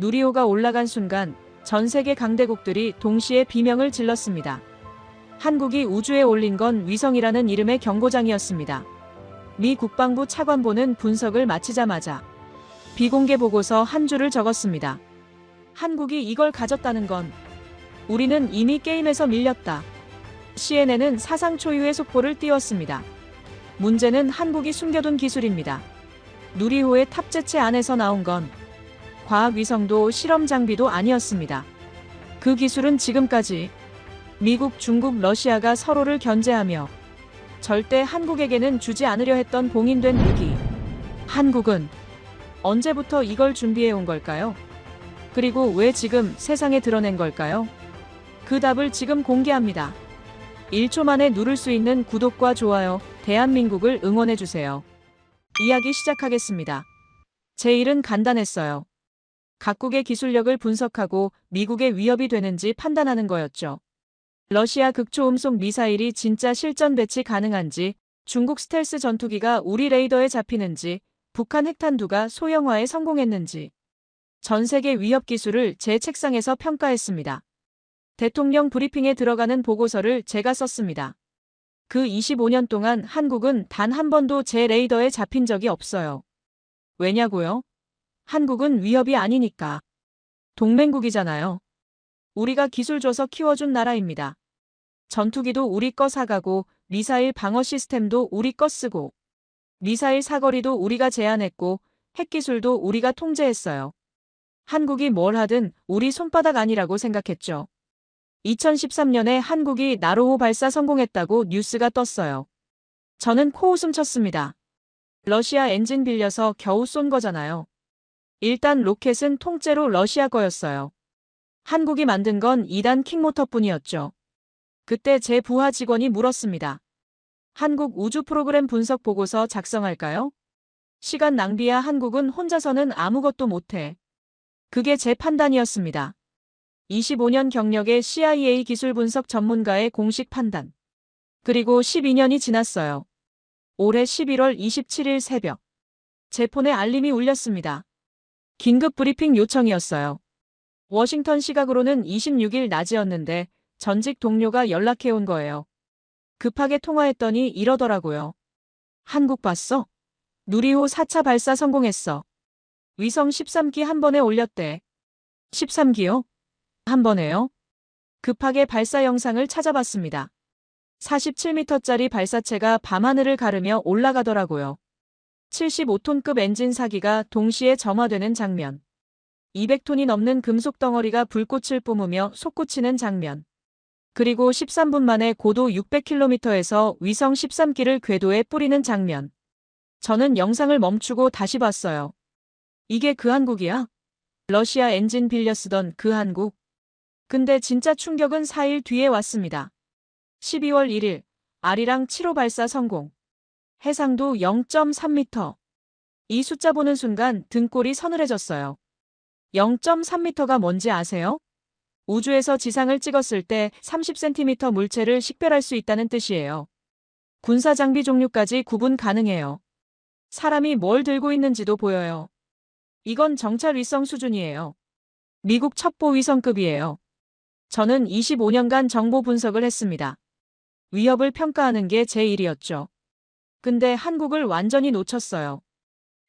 누리호가 올라간 순간 전 세계 강대국들이 동시에 비명을 질렀습니다. 한국이 우주에 올린 건 위성이라는 이름의 경고장이었습니다. 미 국방부 차관보는 분석을 마치자마자 비공개 보고서 한 줄을 적었습니다. 한국이 이걸 가졌다는 건 우리는 이미 게임에서 밀렸다. CNN은 사상 초유의 속보를 띄웠습니다. 문제는 한국이 숨겨둔 기술입니다. 누리호의 탑재체 안에서 나온 건 과학위성도 실험 장비도 아니었습니다. 그 기술은 지금까지 미국, 중국, 러시아가 서로를 견제하며 절대 한국에게는 주지 않으려 했던 봉인된 무기. 한국은 언제부터 이걸 준비해 온 걸까요? 그리고 왜 지금 세상에 드러낸 걸까요? 그 답을 지금 공개합니다. 1초 만에 누를 수 있는 구독과 좋아요, 대한민국을 응원해주세요. 이야기 시작하겠습니다. 제 일은 간단했어요. 각국의 기술력을 분석하고 미국의 위협이 되는지 판단하는 거였죠. 러시아 극초음속 미사일이 진짜 실전 배치 가능한지, 중국 스텔스 전투기가 우리 레이더에 잡히는지, 북한 핵탄두가 소형화에 성공했는지 전 세계 위협 기술을 제 책상에서 평가했습니다. 대통령 브리핑에 들어가는 보고서를 제가 썼습니다. 그 25년 동안 한국은 단 한 번도 제 레이더에 잡힌 적이 없어요. 왜냐고요? 한국은 위협이 아니니까. 동맹국이잖아요. 우리가 기술 줘서 키워준 나라입니다. 전투기도 우리 거 사가고 미사일 방어 시스템도 우리 거 쓰고 미사일 사거리도 우리가 제한했고 핵기술도 우리가 통제했어요. 한국이 뭘 하든 우리 손바닥 아니라고 생각했죠. 2013년에 한국이 나로호 발사 성공했다고 뉴스가 떴어요. 저는 코웃음 쳤습니다. 러시아 엔진 빌려서 겨우 쏜 거잖아요. 일단 로켓은 통째로 러시아 거였어요. 한국이 만든 건 2단 킥모터뿐이었죠. 그때 제 부하 직원이 물었습니다. 한국 우주 프로그램 분석 보고서 작성할까요? 시간 낭비야. 한국은 혼자서는 아무것도 못해. 그게 제 판단이었습니다. 25년 경력의 CIA 기술 분석 전문가의 공식 판단. 그리고 12년이 지났어요. 올해 11월 27일 새벽. 제 폰에 알림이 울렸습니다. 긴급 브리핑 요청이었어요. 워싱턴 시각으로는 26일 낮이었는데 전직 동료가 연락해온 거예요. 급하게 통화했더니 이러더라고요. 한국 봤어? 누리호 4차 발사 성공했어. 위성 13기 한 번에 올렸대. 13기요? 한 번에요? 급하게 발사 영상을 찾아봤습니다. 47m짜리 발사체가 밤하늘을 가르며 올라가더라고요. 75톤급 엔진 4기가 동시에 점화되는 장면. 200톤이 넘는 금속 덩어리가 불꽃을 뿜으며 솟구치는 장면. 그리고 13분 만에 고도 600km에서 위성 13기를 궤도에 뿌리는 장면. 저는 영상을 멈추고 다시 봤어요. 이게 그 한국이야? 러시아 엔진 빌려 쓰던 그 한국? 근데 진짜 충격은 4일 뒤에 왔습니다. 12월 1일, 아리랑 7호 발사 성공. 해상도 0.3m. 이 숫자 보는 순간 등골이 서늘해졌어요. 0.3m가 뭔지 아세요? 우주에서 지상을 찍었을 때 30cm 물체를 식별할 수 있다는 뜻이에요. 군사 장비 종류까지 구분 가능해요. 사람이 뭘 들고 있는지도 보여요. 이건 정찰 위성 수준이에요. 미국 첩보 위성급이에요. 저는 25년간 정보 분석을 했습니다. 위협을 평가하는 게 제 일이었죠. 근데 한국을 완전히 놓쳤어요.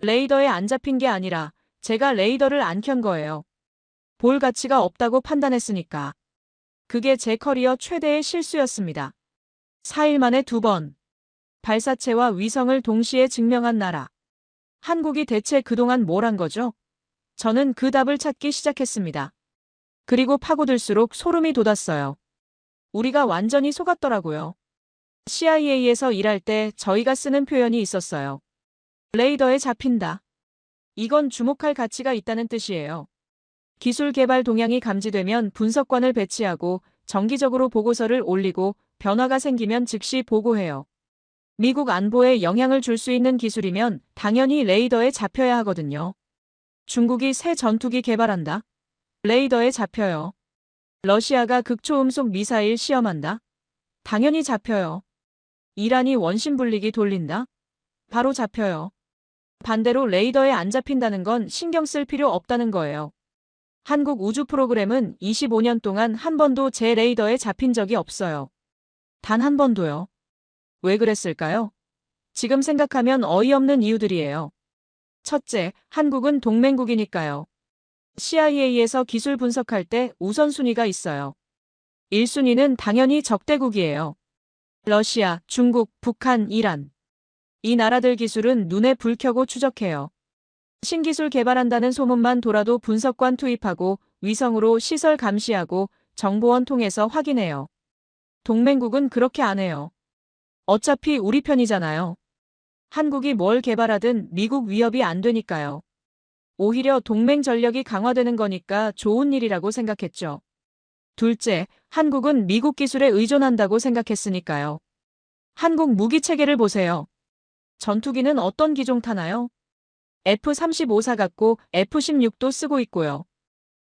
레이더에 안 잡힌 게 아니라 제가 레이더를 안 켠 거예요. 볼 가치가 없다고 판단했으니까. 그게 제 커리어 최대의 실수였습니다. 4일 만에 2번. 발사체와 위성을 동시에 증명한 나라. 한국이 대체 그동안 뭘 한 거죠? 저는 그 답을 찾기 시작했습니다. 그리고 파고들수록 소름이 돋았어요. 우리가 완전히 속았더라고요. CIA에서 일할 때 저희가 쓰는 표현이 있었어요. 레이더에 잡힌다. 이건 주목할 가치가 있다는 뜻이에요. 기술 개발 동향이 감지되면 분석관을 배치하고 정기적으로 보고서를 올리고 변화가 생기면 즉시 보고해요. 미국 안보에 영향을 줄 수 있는 기술이면 당연히 레이더에 잡혀야 하거든요. 중국이 새 전투기 개발한다? 레이더에 잡혀요. 러시아가 극초음속 미사일 시험한다? 당연히 잡혀요. 이란이 원심불리기 돌린다? 바로 잡혀요. 반대로 레이더에 안 잡힌다는 건 신경 쓸 필요 없다는 거예요. 한국 우주 프로그램은 25년 동안 한 번도 제 레이더에 잡힌 적이 없어요. 단 한 번도요. 왜 그랬을까요? 지금 생각하면 어이없는 이유들이에요. 첫째, 한국은 동맹국이니까요. CIA에서 기술 분석할 때 우선순위가 있어요. 1순위는 당연히 적대국이에요. 러시아, 중국, 북한, 이란. 이 나라들 기술은 눈에 불 켜고 추적해요. 신기술 개발한다는 소문만 돌아도 분석관 투입하고 위성으로 시설 감시하고 정보원 통해서 확인해요. 동맹국은 그렇게 안 해요. 어차피 우리 편이잖아요. 한국이 뭘 개발하든 미국 위협이 안 되니까요. 오히려 동맹 전력이 강화되는 거니까 좋은 일이라고 생각했죠. 둘째, 한국은 미국 기술에 의존한다고 생각했으니까요. 한국 무기 체계를 보세요. 전투기는 어떤 기종 타나요? F-35사 같고 F-16도 쓰고 있고요.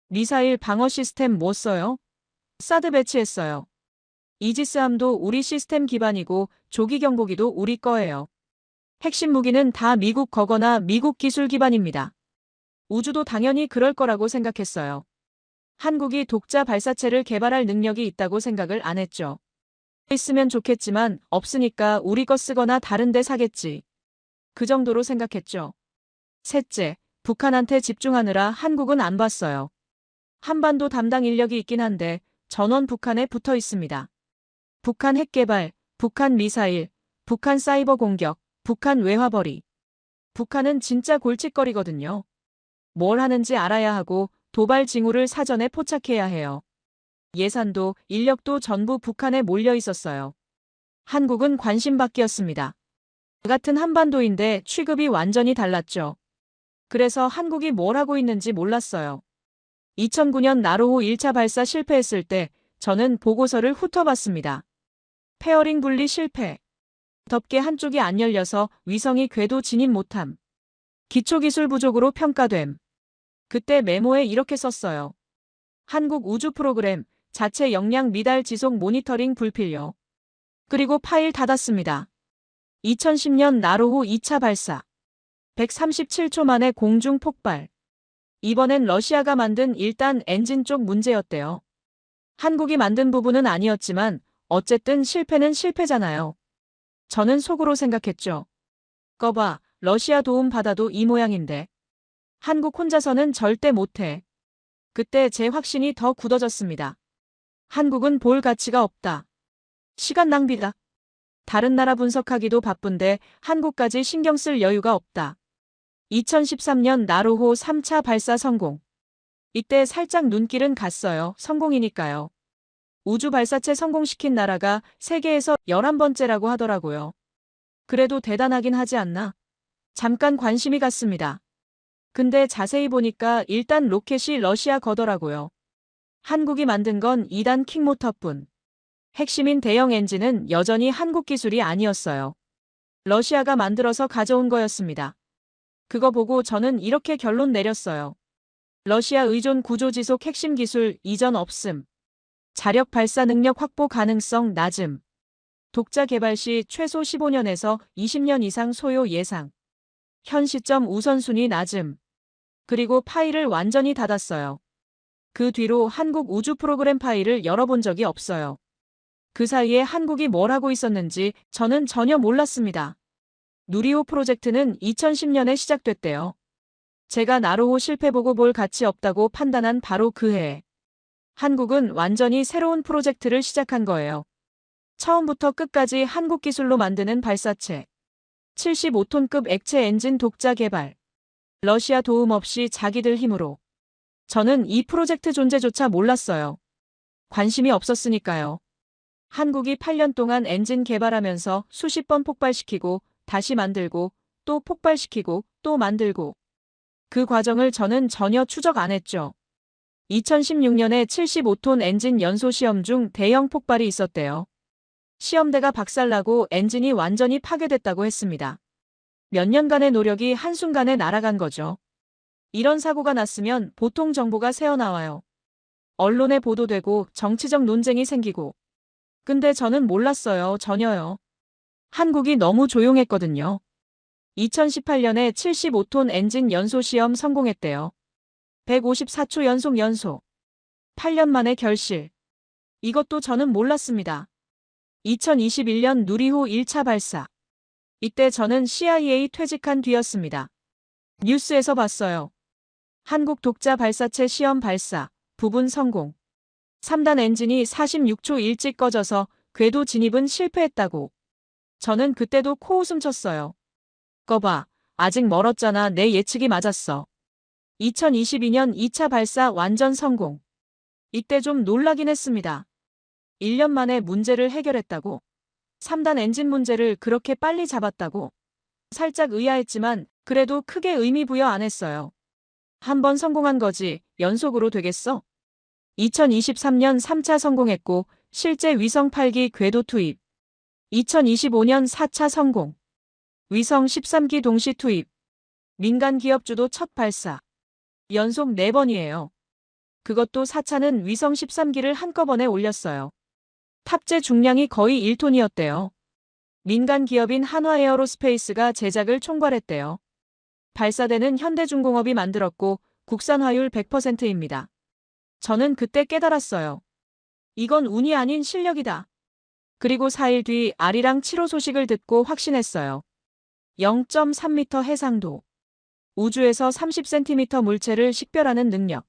미사일 방어 시스템 뭐 써요? 사드 배치했어요. 이지스함도 우리 시스템 기반이고 조기 경보기도 우리 거예요. 핵심 무기는 다 미국 거거나 미국 기술 기반입니다. 우주도 당연히 그럴 거라고 생각했어요. 한국이 독자 발사체를 개발할 능력이 있다고 생각을 안 했죠. 있으면 좋겠지만 없으니까 우리 거 쓰거나 다른 데 사겠지. 그 정도로 생각했죠. 셋째, 북한한테 집중하느라 한국은 안 봤어요. 한반도 담당 인력이 있긴 한데 전원 북한에 붙어 있습니다. 북한 핵 개발, 북한 미사일, 북한 사이버 공격, 북한 외화벌이. 북한은 진짜 골칫거리거든요. 뭘 하는지 알아야 하고 도발 징후를 사전에 포착해야 해요. 예산도 인력도 전부 북한에 몰려 있었어요. 한국은 관심밖이었습니다. 같은 한반도인데 취급이 완전히 달랐죠. 그래서 한국이 뭘 하고 있는지 몰랐어요. 2009년 나로호 1차 발사 실패했을 때 저는 보고서를 훑어봤습니다. 페어링 분리 실패. 덮개 한쪽이 안 열려서 위성이 궤도 진입 못함. 기초기술 부족으로 평가됨. 그때 메모에 이렇게 썼어요. 한국 우주 프로그램 자체 역량 미달 지속 모니터링 불필요. 그리고 파일 닫았습니다. 2010년 나로호 2차 발사. 137초 만에 공중 폭발. 이번엔 러시아가 만든 1단 엔진 쪽 문제였대요. 한국이 만든 부분은 아니었지만 어쨌든 실패는 실패잖아요. 저는 속으로 생각했죠. 꺼봐, 러시아 도움 받아도 이 모양인데. 한국 혼자서는 절대 못해. 그때 제 확신이 더 굳어졌습니다. 한국은 볼 가치가 없다. 시간 낭비다. 다른 나라 분석하기도 바쁜데 한국까지 신경 쓸 여유가 없다. 2013년 나로호 3차 발사 성공. 이때 살짝 눈길은 갔어요. 성공이니까요. 우주 발사체 성공시킨 나라가 세계에서 11번째라고 하더라고요. 그래도 대단하긴 하지 않나? 잠깐 관심이 갔습니다. 근데 자세히 보니까 일단 로켓이 러시아 거더라고요. 한국이 만든 건 2단 킥모터뿐. 핵심인 대형 엔진은 여전히 한국 기술이 아니었어요. 러시아가 만들어서 가져온 거였습니다. 그거 보고 저는 이렇게 결론 내렸어요. 러시아 의존 구조 지속 핵심 기술 이전 없음. 자력 발사 능력 확보 가능성 낮음. 독자 개발 시 최소 15년에서 20년 이상 소요 예상. 현 시점 우선순위 낮음. 그리고 파일을 완전히 닫았어요. 그 뒤로 한국 우주 프로그램 파일을 열어본 적이 없어요. 그 사이에 한국이 뭘 하고 있었는지 저는 전혀 몰랐습니다. 누리호 프로젝트는 2010년에 시작됐대요. 제가 나로호 실패 보고 볼 가치 없다고 판단한 바로 그 해. 한국은 완전히 새로운 프로젝트를 시작한 거예요. 처음부터 끝까지 한국 기술로 만드는 발사체. 75톤급 액체 엔진 독자 개발. 러시아 도움 없이 자기들 힘으로. 저는 이 프로젝트 존재조차 몰랐어요. 관심이 없었으니까요. 한국이 8년 동안 엔진 개발하면서 수십 번 폭발시키고 다시 만들고 또 폭발시키고 또 만들고. 그 과정을 저는 전혀 추적 안 했죠. 2016년에 75톤 엔진 연소 시험 중 대형 폭발이 있었대요. 시험대가 박살나고 엔진이 완전히 파괴됐다고 했습니다. 몇 년간의 노력이 한순간에 날아간 거죠. 이런 사고가 났으면 보통 정보가 새어나와요. 언론에 보도되고 정치적 논쟁이 생기고. 근데 저는 몰랐어요. 전혀요. 한국이 너무 조용했거든요. 2018년에 75톤 엔진 연소 시험 성공했대요. 154초 연속. 8년 만에 결실. 이것도 저는 몰랐습니다. 2021년 누리호 1차 발사. 이때 저는 CIA 퇴직한 뒤였습니다. 뉴스에서 봤어요. 한국 독자 발사체 시험 발사, 부분 성공. 3단 엔진이 46초 일찍 꺼져서 궤도 진입은 실패했다고. 저는 그때도 코웃음 쳤어요. 거봐, 아직 멀었잖아. 내 예측이 맞았어. 2022년 2차 발사 완전 성공. 이때 좀 놀라긴 했습니다. 1년 만에 문제를 해결했다고. 3단 엔진 문제를 그렇게 빨리 잡았다고. 살짝 의아했지만 그래도 크게 의미 부여 안 했어요. 한 번 성공한 거지 연속으로 되겠어? 2023년 3차 성공했고 실제 위성 8기 궤도 투입. 2025년 4차 성공. 위성 13기 동시 투입. 민간 기업주도 첫 발사. 연속 4번이에요. 그것도 4차는 위성 13기를 한꺼번에 올렸어요. 탑재 중량이 거의 1톤이었대요. 민간 기업인 한화에어로스페이스가 제작을 총괄했대요. 발사대는 현대중공업이 만들었고 국산 화율 100%입니다. 저는 그때 깨달았어요. 이건 운이 아닌 실력이다. 그리고 4일 뒤 아리랑 7호 소식을 듣고 확신했어요. 0.3m 해상도. 우주에서 30cm 물체를 식별하는 능력.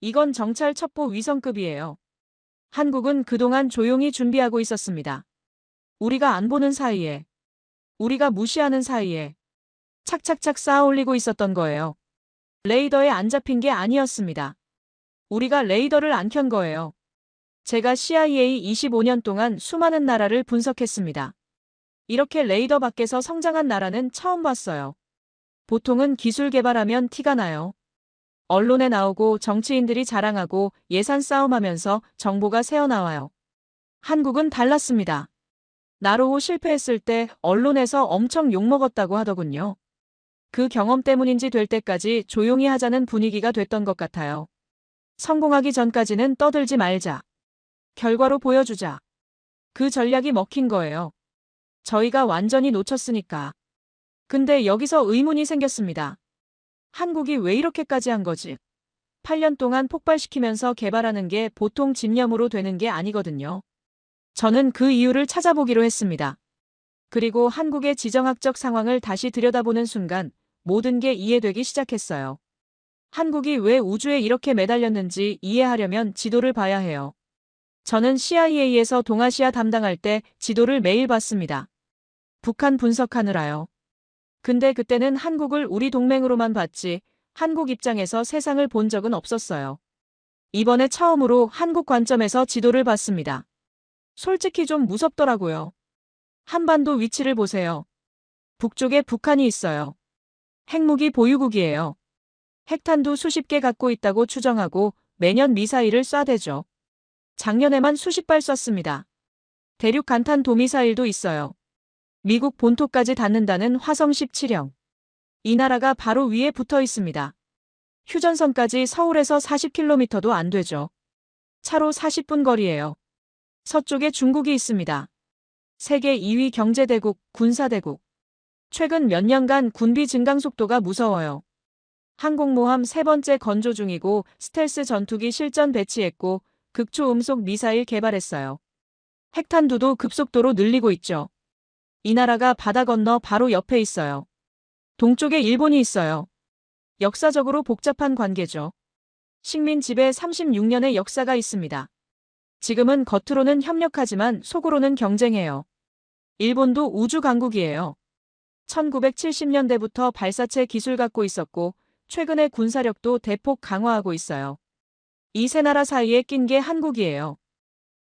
이건 정찰 첩보 위성급이에요. 한국은 그동안 조용히 준비하고 있었습니다. 우리가 안 보는 사이에, 우리가 무시하는 사이에 착착착 쌓아 올리고 있었던 거예요. 레이더에 안 잡힌 게 아니었습니다. 우리가 레이더를 안 켠 거예요. 제가 CIA 25년 동안 수많은 나라를 분석했습니다. 이렇게 레이더 밖에서 성장한 나라는 처음 봤어요. 보통은 기술 개발하면 티가 나요. 언론에 나오고 정치인들이 자랑하고 예산 싸움하면서 정보가 새어나와요. 한국은 달랐습니다. 나로호 실패했을 때 언론에서 엄청 욕먹었다고 하더군요. 그 경험 때문인지 될 때까지 조용히 하자는 분위기가 됐던 것 같아요. 성공하기 전까지는 떠들지 말자. 결과로 보여주자. 그 전략이 먹힌 거예요. 저희가 완전히 놓쳤으니까. 근데 여기서 의문이 생겼습니다. 한국이 왜 이렇게까지 한 거지? 8년 동안 폭발시키면서 개발하는 게 보통 집념으로 되는 게 아니거든요. 저는 그 이유를 찾아보기로 했습니다. 그리고 한국의 지정학적 상황을 다시 들여다보는 순간 모든 게 이해되기 시작했어요. 한국이 왜 우주에 이렇게 매달렸는지 이해하려면 지도를 봐야 해요. 저는 CIA에서 동아시아 담당할 때 지도를 매일 봤습니다. 북한 분석하느라요. 근데 그때는 한국을 우리 동맹으로만 봤지 한국 입장에서 세상을 본 적은 없었어요. 이번에 처음으로 한국 관점에서 지도를 봤습니다. 솔직히 좀 무섭더라고요. 한반도 위치를 보세요. 북쪽에 북한이 있어요. 핵무기 보유국이에요. 핵탄두 수십 개 갖고 있다고 추정하고 매년 미사일을 쏴대죠. 작년에만 수십 발 쐈습니다. 대륙 간탄 도미사일도 있어요. 미국 본토까지 닿는다는 화성 17형. 이 나라가 바로 위에 붙어 있습니다. 휴전선까지 서울에서 40km도 안 되죠. 차로 40분 거리예요. 서쪽에 중국이 있습니다. 세계 2위 경제대국, 군사대국. 최근 몇 년간 군비 증강 속도가 무서워요. 항공모함 3번째 건조 중이고 스텔스 전투기 실전 배치했고 극초음속 미사일 개발했어요. 핵탄두도 급속도로 늘리고 있죠. 이 나라가 바다 건너 바로 옆에 있어요. 동쪽에 일본이 있어요. 역사적으로 복잡한 관계죠. 식민 지배 36년의 역사가 있습니다. 지금은 겉으로는 협력하지만 속으로는 경쟁해요. 일본도 우주 강국이에요. 1970년대부터 발사체 기술 갖고 있었고 최근에 군사력도 대폭 강화하고 있어요. 이 세 나라 사이에 낀 게 한국이에요.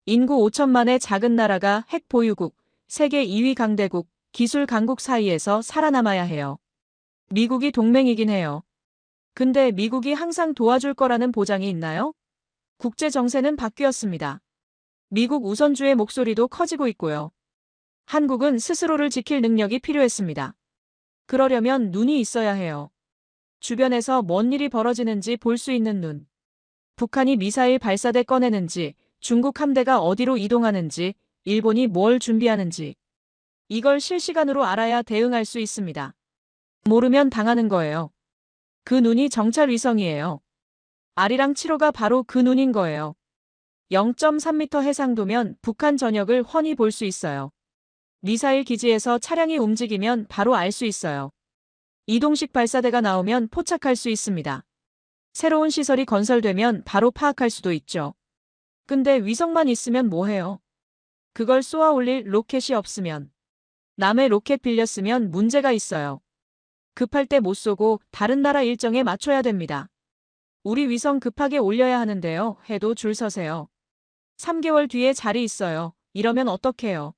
인구 5천만의 작은 나라가 핵 보유국, 세계 2위 강대국, 기술 강국 사이에서 살아남아야 해요. 미국이 동맹이긴 해요. 근데 미국이 항상 도와줄 거라는 보장이 있나요? 국제 정세는 바뀌었습니다. 미국 우선주의 목소리도 커지고 있고요. 한국은 스스로를 지킬 능력이 필요했습니다. 그러려면 눈이 있어야 해요. 주변에서 뭔 일이 벌어지는지 볼 수 있는 눈. 북한이 미사일 발사대 꺼내는지, 중국 함대가 어디로 이동하는지, 일본이 뭘 준비하는지. 이걸 실시간으로 알아야 대응할 수 있습니다. 모르면 당하는 거예요. 그 눈이 정찰 위성이에요. 아리랑 7호가 바로 그 눈인 거예요. 0.3m 해상도면 북한 전역을 훤히 볼 수 있어요. 미사일 기지에서 차량이 움직이면 바로 알 수 있어요. 이동식 발사대가 나오면 포착할 수 있습니다. 새로운 시설이 건설되면 바로 파악할 수도 있죠. 근데 위성만 있으면 뭐해요? 그걸 쏘아 올릴 로켓이 없으면. 남의 로켓 빌렸으면 문제가 있어요. 급할 때 못 쏘고 다른 나라 일정에 맞춰야 됩니다. 우리 위성 급하게 올려야 하는데요. 해도 줄 서세요. 3개월 뒤에 자리 있어요. 이러면 어떡해요?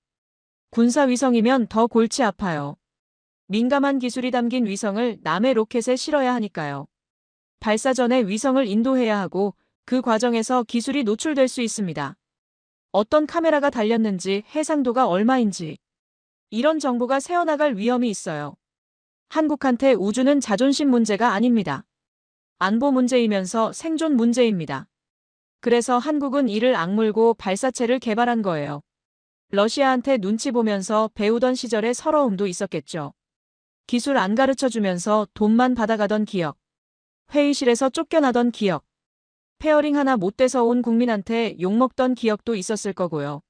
군사위성이면 더 골치 아파요. 민감한 기술이 담긴 위성을 남의 로켓에 실어야 하니까요. 발사 전에 위성을 인도해야 하고 그 과정에서 기술이 노출될 수 있습니다. 어떤 카메라가 달렸는지, 해상도가 얼마인지 이런 정보가 새어나갈 위험이 있어요. 한국한테 우주는 자존심 문제가 아닙니다. 안보 문제이면서 생존 문제입니다. 그래서 한국은 이를 악물고 발사체를 개발한 거예요. 러시아한테 눈치 보면서 배우던 시절의 서러움도 있었겠죠. 기술 안 가르쳐주면서 돈만 받아가던 기억. 회의실에서 쫓겨나던 기억. 페어링 하나 못 돼서 온 국민한테 욕먹던 기억도 있었을 거고요.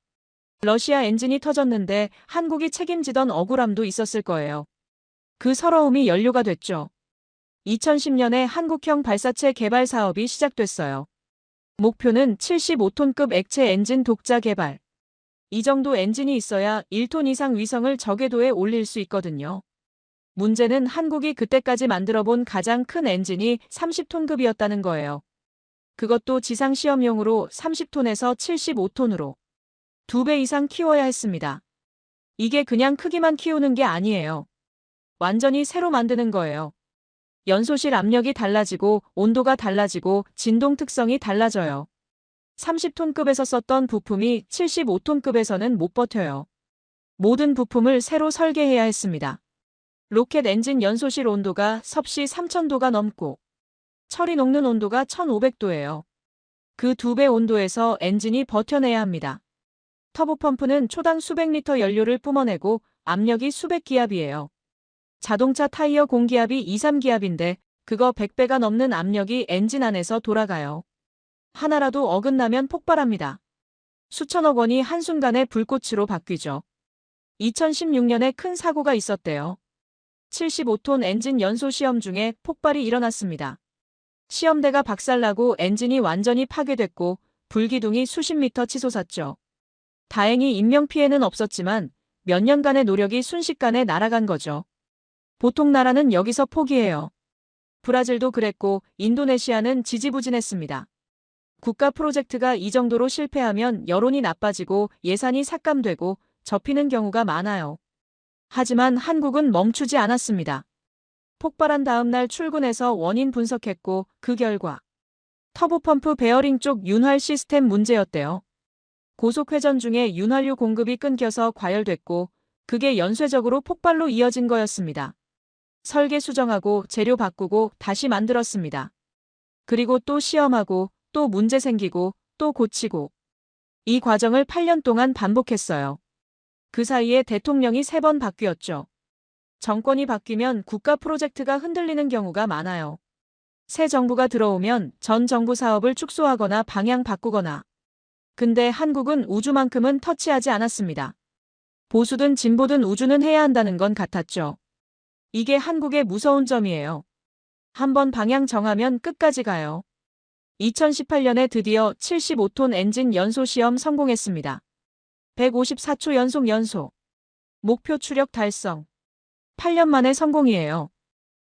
러시아 엔진이 터졌는데 한국이 책임지던 억울함도 있었을 거예요. 그 서러움이 연료가 됐죠. 2010년에 한국형 발사체 개발 사업이 시작됐어요. 목표는 75톤급 액체 엔진 독자 개발. 이 정도 엔진이 있어야 1톤 이상 위성을 저궤도에 올릴 수 있거든요. 문제는 한국이 그때까지 만들어본 가장 큰 엔진이 30톤급이었다는 거예요. 그것도 지상 시험용으로 30톤에서 75톤으로 2배 이상 키워야 했습니다. 이게 그냥 크기만 키우는 게 아니에요. 완전히 새로 만드는 거예요. 연소실 압력이 달라지고 온도가 달라지고 진동 특성이 달라져요. 30톤급에서 썼던 부품이 75톤급에서는 못 버텨요. 모든 부품을 새로 설계해야 했습니다. 로켓 엔진 연소실 온도가 섭씨 3000도가 넘고 철이 녹는 온도가 1500도예요. 그 2배 온도에서 엔진이 버텨내야 합니다. 터보펌프는 초당 수백 리터 연료를 뿜어내고 압력이 수백 기압이에요. 자동차 타이어 공기압이 2, 3기압인데 그거 100배가 넘는 압력이 엔진 안에서 돌아가요. 하나라도 어긋나면 폭발합니다. 수천억 원이 한순간에 불꽃으로 바뀌죠. 2016년에 큰 사고가 있었대요. 75톤 엔진 연소 시험 중에 폭발이 일어났습니다. 시험대가 박살나고 엔진이 완전히 파괴됐고 불기둥이 수십 미터 치솟았죠. 다행히 인명피해는 없었지만 몇 년간의 노력이 순식간에 날아간 거죠. 보통 나라는 여기서 포기해요. 브라질도 그랬고 인도네시아는 지지부진했습니다. 국가 프로젝트가 이 정도로 실패하면 여론이 나빠지고 예산이 삭감되고 접히는 경우가 많아요. 하지만 한국은 멈추지 않았습니다. 폭발한 다음 날 출근해서 원인 분석했고 그 결과 터보펌프 베어링 쪽 윤활 시스템 문제였대요. 고속회전 중에 윤활유 공급이 끊겨서 과열됐고 그게 연쇄적으로 폭발로 이어진 거였습니다. 설계 수정하고 재료 바꾸고 다시 만들었습니다. 그리고 또 시험하고 또 문제 생기고 또 고치고 이 과정을 8년 동안 반복했어요. 그 사이에 대통령이 3번 바뀌었죠. 정권이 바뀌면 국가 프로젝트가 흔들리는 경우가 많아요. 새 정부가 들어오면 전 정부 사업을 축소하거나 방향 바꾸거나. 근데 한국은 우주만큼은 터치하지 않았습니다. 보수든 진보든 우주는 해야 한다는 건 같았죠. 이게 한국의 무서운 점이에요. 한번 방향 정하면 끝까지 가요. 2018년에 드디어 75톤 엔진 연소 시험 성공했습니다. 154초 연속. 목표 추력 달성. 8년 만에 성공이에요.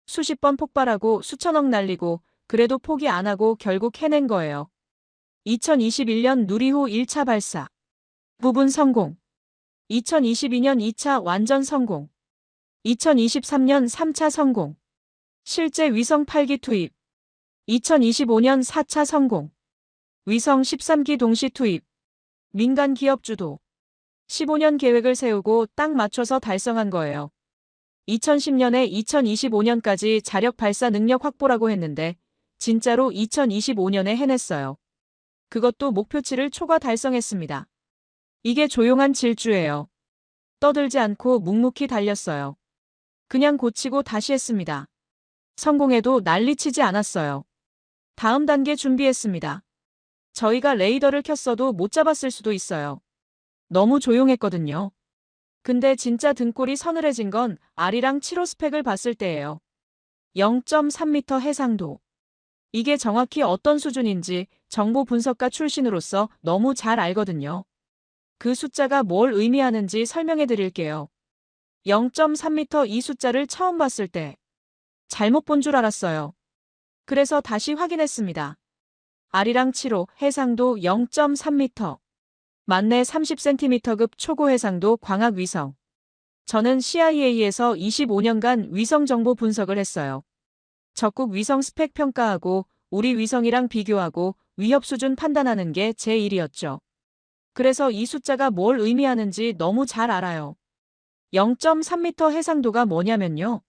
수십 번 폭발하고 수천억 날리고 그래도 포기 안 하고 결국 해낸 거예요. 2021년 누리호 1차 발사. 부분 성공. 2022년 2차 완전 성공. 2023년 3차 성공. 실제 위성 8기 투입. 2025년 4차 성공. 위성 13기 동시 투입. 민간 기업 주도. 15년 계획을 세우고 딱 맞춰서 달성한 거예요. 2010년에 2025년까지 자력 발사 능력 확보라고 했는데 진짜로 2025년에 해냈어요. 그것도 목표치를 초과 달성했습니다. 이게 조용한 질주예요. 떠들지 않고 묵묵히 달렸어요. 그냥 고치고 다시 했습니다. 성공해도 난리치지 않았어요. 다음 단계 준비했습니다. 저희가 레이더를 켰어도 못 잡았을 수도 있어요. 너무 조용했거든요. 근데 진짜 등골이 서늘해진 건 아리랑 7호 스펙을 봤을 때예요. 0.3m 해상도. 이게 정확히 어떤 수준인지 정보 분석가 출신으로서 너무 잘 알거든요. 그 숫자가 뭘 의미하는지 설명해 드릴게요. 0.3m 이 숫자를 처음 봤을 때 잘못 본 줄 알았어요. 그래서 다시 확인했습니다. 아리랑 7호 해상도 0.3m. 만내 30cm급 초고 해상도 광학 위성. 저는 CIA에서 25년간 위성 정보 분석을 했어요. 적국 위성 스펙 평가하고 우리 위성이랑 비교하고 위협 수준 판단하는 게 제 일이었죠. 그래서 이 숫자가 뭘 의미하는지 너무 잘 알아요. 0.3m 해상도가 뭐냐면요.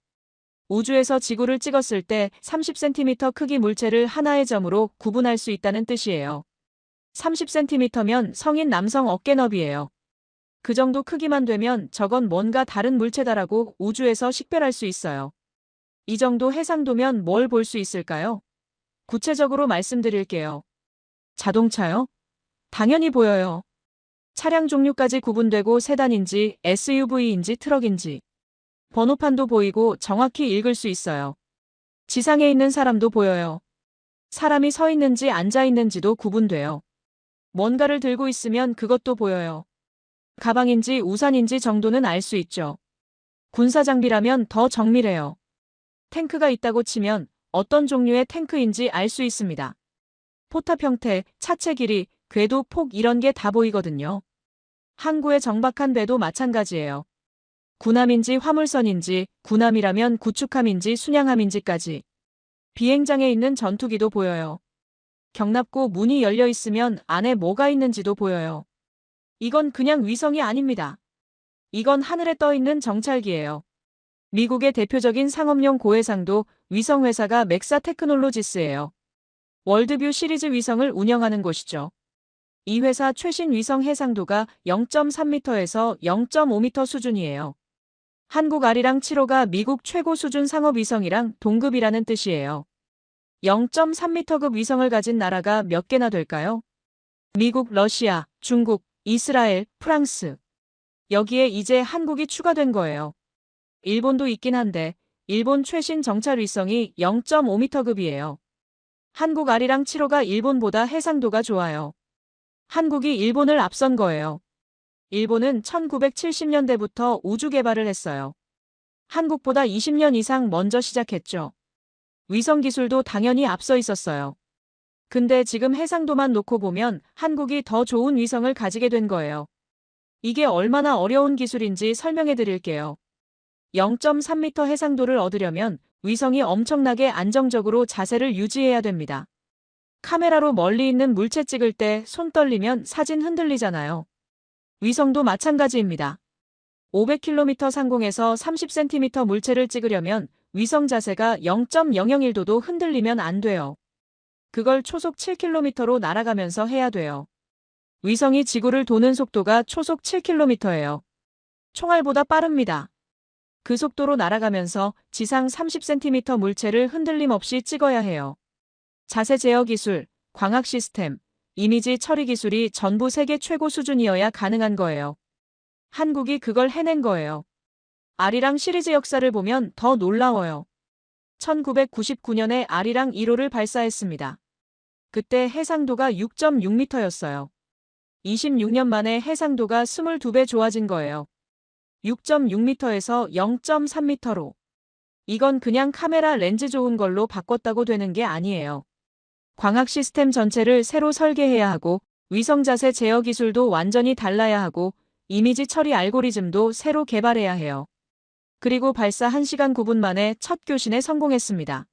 우주에서 지구를 찍었을 때 30cm 크기 물체를 하나의 점으로 구분할 수 있다는 뜻이에요. 30cm면 성인 남성 어깨 너비예요. 그 정도 크기만 되면 저건 뭔가 다른 물체다라고 우주에서 식별할 수 있어요. 이 정도 해상도면 뭘 볼 수 있을까요? 구체적으로 말씀드릴게요. 자동차요? 당연히 보여요. 차량 종류까지 구분되고 세단인지 SUV인지 트럭인지. 번호판도 보이고 정확히 읽을 수 있어요. 지상에 있는 사람도 보여요. 사람이 서 있는지 앉아 있는지도 구분돼요. 뭔가를 들고 있으면 그것도 보여요. 가방인지 우산인지 정도는 알 수 있죠. 군사 장비라면 더 정밀해요. 탱크가 있다고 치면 어떤 종류의 탱크인지 알 수 있습니다. 포탑 형태, 차체 길이, 궤도 폭 이런 게 다 보이거든요. 항구의 정박한 배도 마찬가지예요. 군함인지 화물선인지, 군함이라면 구축함인지 순양함인지까지. 비행장에 있는 전투기도 보여요. 경납고 문이 열려 있으면 안에 뭐가 있는지도 보여요. 이건 그냥 위성이 아닙니다. 이건 하늘에 떠 있는 정찰기예요. 미국의 대표적인 상업용 고해상도 위성회사가 맥사 테크놀로지스예요. 월드뷰 시리즈 위성을 운영하는 곳이죠. 이 회사 최신 위성 해상도가 0.3m에서 0.5m 수준이에요. 한국 아리랑 7호가 미국 최고 수준 상업 위성이랑 동급이라는 뜻이에요. 0.3m급 위성을 가진 나라가 몇 개나 될까요? 미국, 러시아, 중국, 이스라엘, 프랑스. 여기에 이제 한국이 추가된 거예요. 일본도 있긴 한데 일본 최신 정찰 위성이 0.5m급이에요. 한국 아리랑 7호가 일본보다 해상도가 좋아요. 한국이 일본을 앞선 거예요. 일본은 1970년대부터 우주 개발을 했어요. 한국보다 20년 이상 먼저 시작했죠. 위성 기술도 당연히 앞서 있었어요. 근데 지금 해상도만 놓고 보면 한국이 더 좋은 위성을 가지게 된 거예요. 이게 얼마나 어려운 기술인지 설명해 드릴게요. 0.3m 해상도를 얻으려면 위성이 엄청나게 안정적으로 자세를 유지해야 됩니다. 카메라로 멀리 있는 물체 찍을 때 손 떨리면 사진 흔들리잖아요. 위성도 마찬가지입니다. 500km 상공에서 30cm 물체를 찍으려면 위성 자세가 0.001도도 흔들리면 안 돼요. 그걸 초속 7km로 날아가면서 해야 돼요. 위성이 지구를 도는 속도가 초속 7km예요. 총알보다 빠릅니다. 그 속도로 날아가면서 지상 30cm 물체를 흔들림 없이 찍어야 해요. 자세 제어 기술, 광학 시스템, 이미지 처리 기술이 전부 세계 최고 수준이어야 가능한 거예요. 한국이 그걸 해낸 거예요. 아리랑 시리즈 역사를 보면 더 놀라워요. 1999년에 아리랑 1호를 발사했습니다. 그때 해상도가 6.6m였어요. 26년 만에 해상도가 22배 좋아진 거예요. 6.6m에서 0.3m로. 이건 그냥 카메라 렌즈 좋은 걸로 바꿨다고 되는 게 아니에요. 광학 시스템 전체를 새로 설계해야 하고 위성 자세 제어 기술도 완전히 달라야 하고 이미지 처리 알고리즘도 새로 개발해야 해요. 그리고 발사 1시간 9분 만에 첫 교신에 성공했습니다.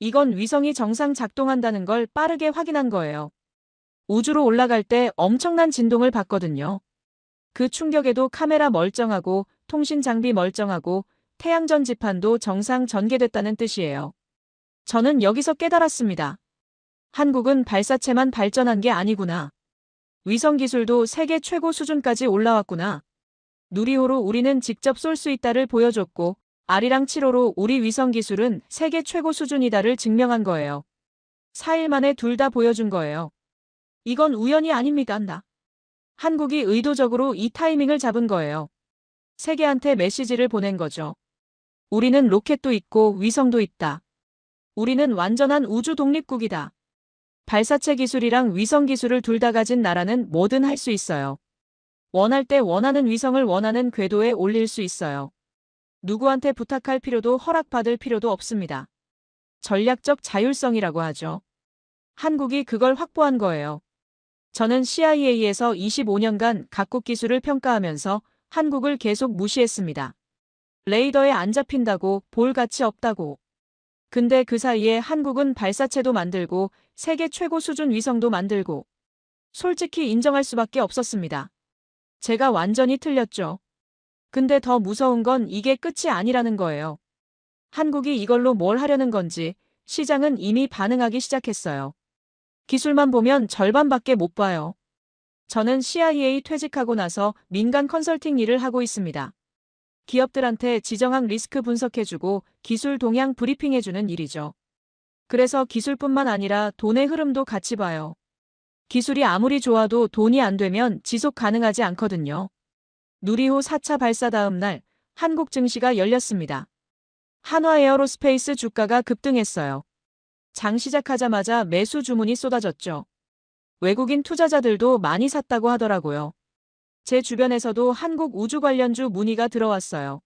이건 위성이 정상 작동한다는 걸 빠르게 확인한 거예요. 우주로 올라갈 때 엄청난 진동을 받거든요. 그 충격에도 카메라 멀쩡하고 통신 장비 멀쩡하고 태양전 지판도 정상 전개됐다는 뜻이에요. 저는 여기서 깨달았습니다. 한국은 발사체만 발전한 게 아니구나. 위성 기술도 세계 최고 수준까지 올라왔구나. 누리호로 우리는 직접 쏠 수 있다를 보여줬고 아리랑 7호로 우리 위성 기술은 세계 최고 수준이다를 증명한 거예요. 4일 만에 둘 다 보여준 거예요. 이건 우연이 아닙니다. 한국이 의도적으로 이 타이밍을 잡은 거예요. 세계한테 메시지를 보낸 거죠. 우리는 로켓도 있고 위성도 있다. 우리는 완전한 우주 독립국이다. 발사체 기술이랑 위성 기술을 둘 다 가진 나라는 뭐든 할 수 있어요. 원할 때 원하는 위성을 원하는 궤도에 올릴 수 있어요. 누구한테 부탁할 필요도 허락받을 필요도 없습니다. 전략적 자율성이라고 하죠. 한국이 그걸 확보한 거예요. 저는 CIA에서 25년간 각국 기술을 평가하면서 한국을 계속 무시했습니다. 레이더에 안 잡힌다고, 볼 가치 없다고. 근데 그 사이에 한국은 발사체도 만들고 세계 최고 수준 위성도 만들고 솔직히 인정할 수밖에 없었습니다. 제가 완전히 틀렸죠. 근데 더 무서운 건 이게 끝이 아니라는 거예요. 한국이 이걸로 뭘 하려는 건지 시장은 이미 반응하기 시작했어요. 기술만 보면 절반밖에 못 봐요. 저는 CIA 퇴직하고 나서 민간 컨설팅 일을 하고 있습니다. 기업들한테 지정학 리스크 분석해주고 기술 동향 브리핑해주는 일이죠. 그래서 기술뿐만 아니라 돈의 흐름도 같이 봐요. 기술이 아무리 좋아도 돈이 안 되면 지속 가능하지 않거든요. 누리호 4차 발사 다음 날 한국 증시가 열렸습니다. 한화에어로스페이스 주가가 급등했어요. 장 시작하자마자 매수 주문이 쏟아졌죠. 외국인 투자자들도 많이 샀다고 하더라고요. 제 주변에서도 한국 우주 관련주 문의가 들어왔어요.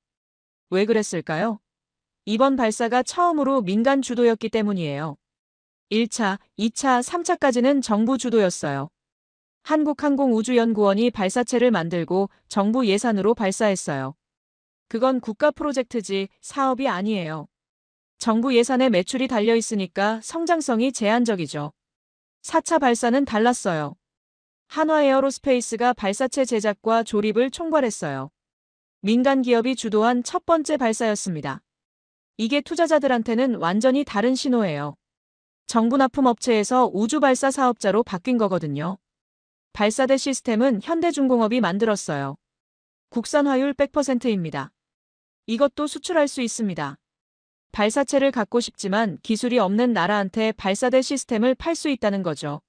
왜 그랬을까요? 이번 발사가 처음으로 민간 주도였기 때문이에요. 1차, 2차, 3차까지는 정부 주도였어요. 한국항공우주연구원이 발사체를 만들고 정부 예산으로 발사했어요. 그건 국가 프로젝트지 사업이 아니에요. 정부 예산에 매출이 달려 있으니까 성장성이 제한적이죠. 4차 발사는 달랐어요. 한화에어로스페이스가 발사체 제작과 조립을 총괄했어요. 민간 기업이 주도한 첫 번째 발사였습니다. 이게 투자자들한테는 완전히 다른 신호예요. 정부 납품업체에서 우주발사 사업자로 바뀐 거거든요. 발사대 시스템은 현대중공업이 만들었어요. 국산화율 100%입니다. 이것도 수출할 수 있습니다. 발사체를 갖고 싶지만 기술이 없는 나라한테 발사대 시스템을 팔 수 있다는 거죠.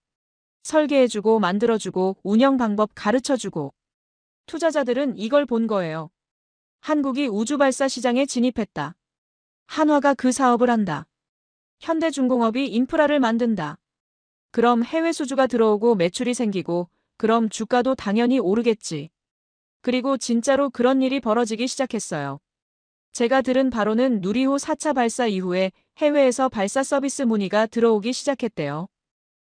설계해주고 만들어주고 운영 방법 가르쳐주고. 투자자들은 이걸 본 거예요. 한국이 우주발사 시장에 진입했다. 한화가 그 사업을 한다. 현대중공업이 인프라를 만든다. 그럼 해외 수주가 들어오고 매출이 생기고 그럼 주가도 당연히 오르겠지. 그리고 진짜로 그런 일이 벌어지기 시작했어요. 제가 들은 바로는 누리호 4차 발사 이후에 해외에서 발사 서비스 문의가 들어오기 시작했대요.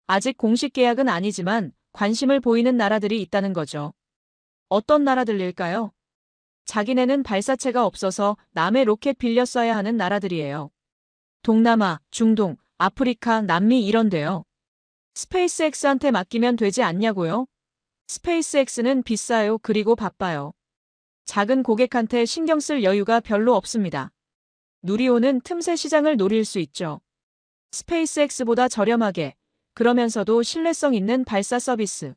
아직 공식 계약은 아니지만 관심을 보이는 나라들이 있다는 거죠. 어떤 나라들일까요? 자기네는 발사체가 없어서 남의 로켓 빌려 쏴야 하는 나라들이에요. 동남아, 중동, 아프리카, 남미 이런데요. 스페이스X한테 맡기면 되지 않냐고요? 스페이스X는 비싸요. 그리고 바빠요. 작은 고객한테 신경 쓸 여유가 별로 없습니다. 누리호는 틈새 시장을 노릴 수 있죠. 스페이스X보다 저렴하게, 그러면서도 신뢰성 있는 발사 서비스.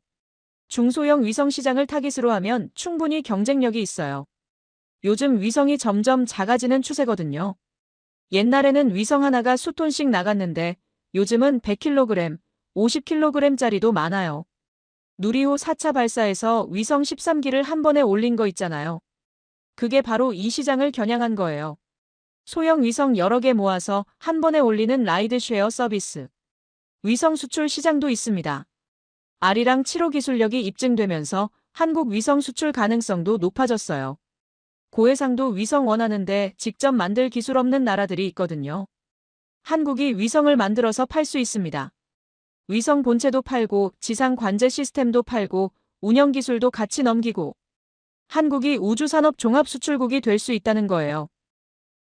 중소형 위성 시장을 타깃으로 하면 충분히 경쟁력이 있어요. 요즘 위성이 점점 작아지는 추세거든요. 옛날에는 위성 하나가 수톤씩 나갔는데 요즘은 100kg, 50kg짜리도 많아요. 누리호 4차 발사에서 위성 13기를 한 번에 올린 거 있잖아요. 그게 바로 이 시장을 겨냥한 거예요. 소형 위성 여러 개 모아서 한 번에 올리는 라이드쉐어 서비스. 위성 수출 시장도 있습니다. 아리랑 7호 기술력이 입증되면서 한국 위성 수출 가능성도 높아졌어요. 고해상도 위성 원하는데 직접 만들 기술 없는 나라들이 있거든요. 한국이 위성을 만들어서 팔 수 있습니다. 위성 본체도 팔고 지상 관제 시스템도 팔고 운영 기술도 같이 넘기고 한국이 우주산업 종합수출국이 될 수 있다는 거예요.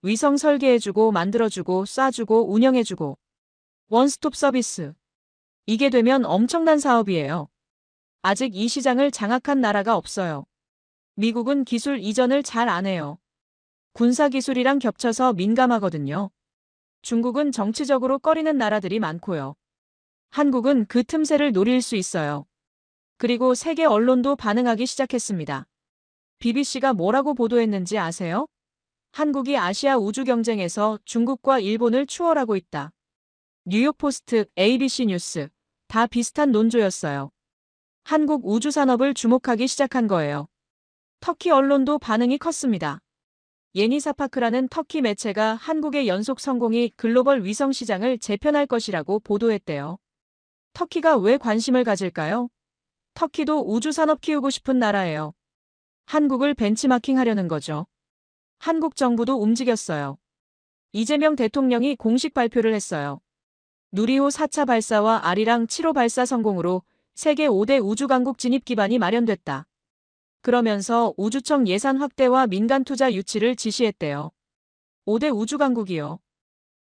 위성 설계해주고 만들어주고 쏴주고 운영해주고 원스톱 서비스. 이게 되면 엄청난 사업이에요. 아직 이 시장을 장악한 나라가 없어요. 미국은 기술 이전을 잘 안 해요. 군사기술이랑 겹쳐서 민감하거든요. 중국은 정치적으로 꺼리는 나라들이 많고요. 한국은 그 틈새를 노릴 수 있어요. 그리고 세계 언론도 반응하기 시작했습니다. BBC가 뭐라고 보도했는지 아세요? 한국이 아시아 우주 경쟁에서 중국과 일본을 추월하고 있다. 뉴욕포스트, ABC 뉴스. 다 비슷한 논조였어요. 한국 우주산업을 주목하기 시작한 거예요. 터키 언론도 반응이 컸습니다. 예니사파크라는 터키 매체가 한국의 연속 성공이 글로벌 위성 시장을 재편할 것이라고 보도했대요. 터키가 왜 관심을 가질까요? 터키도 우주산업 키우고 싶은 나라예요. 한국을 벤치마킹 하려는 거죠. 한국 정부도 움직였어요. 이재명 대통령이 공식 발표를 했어요. 누리호 4차 발사와 아리랑 7호 발사 성공으로 세계 5대 우주강국 진입 기반이 마련됐다. 그러면서 우주청 예산 확대와 민간 투자 유치를 지시했대요. 5대 우주강국이요.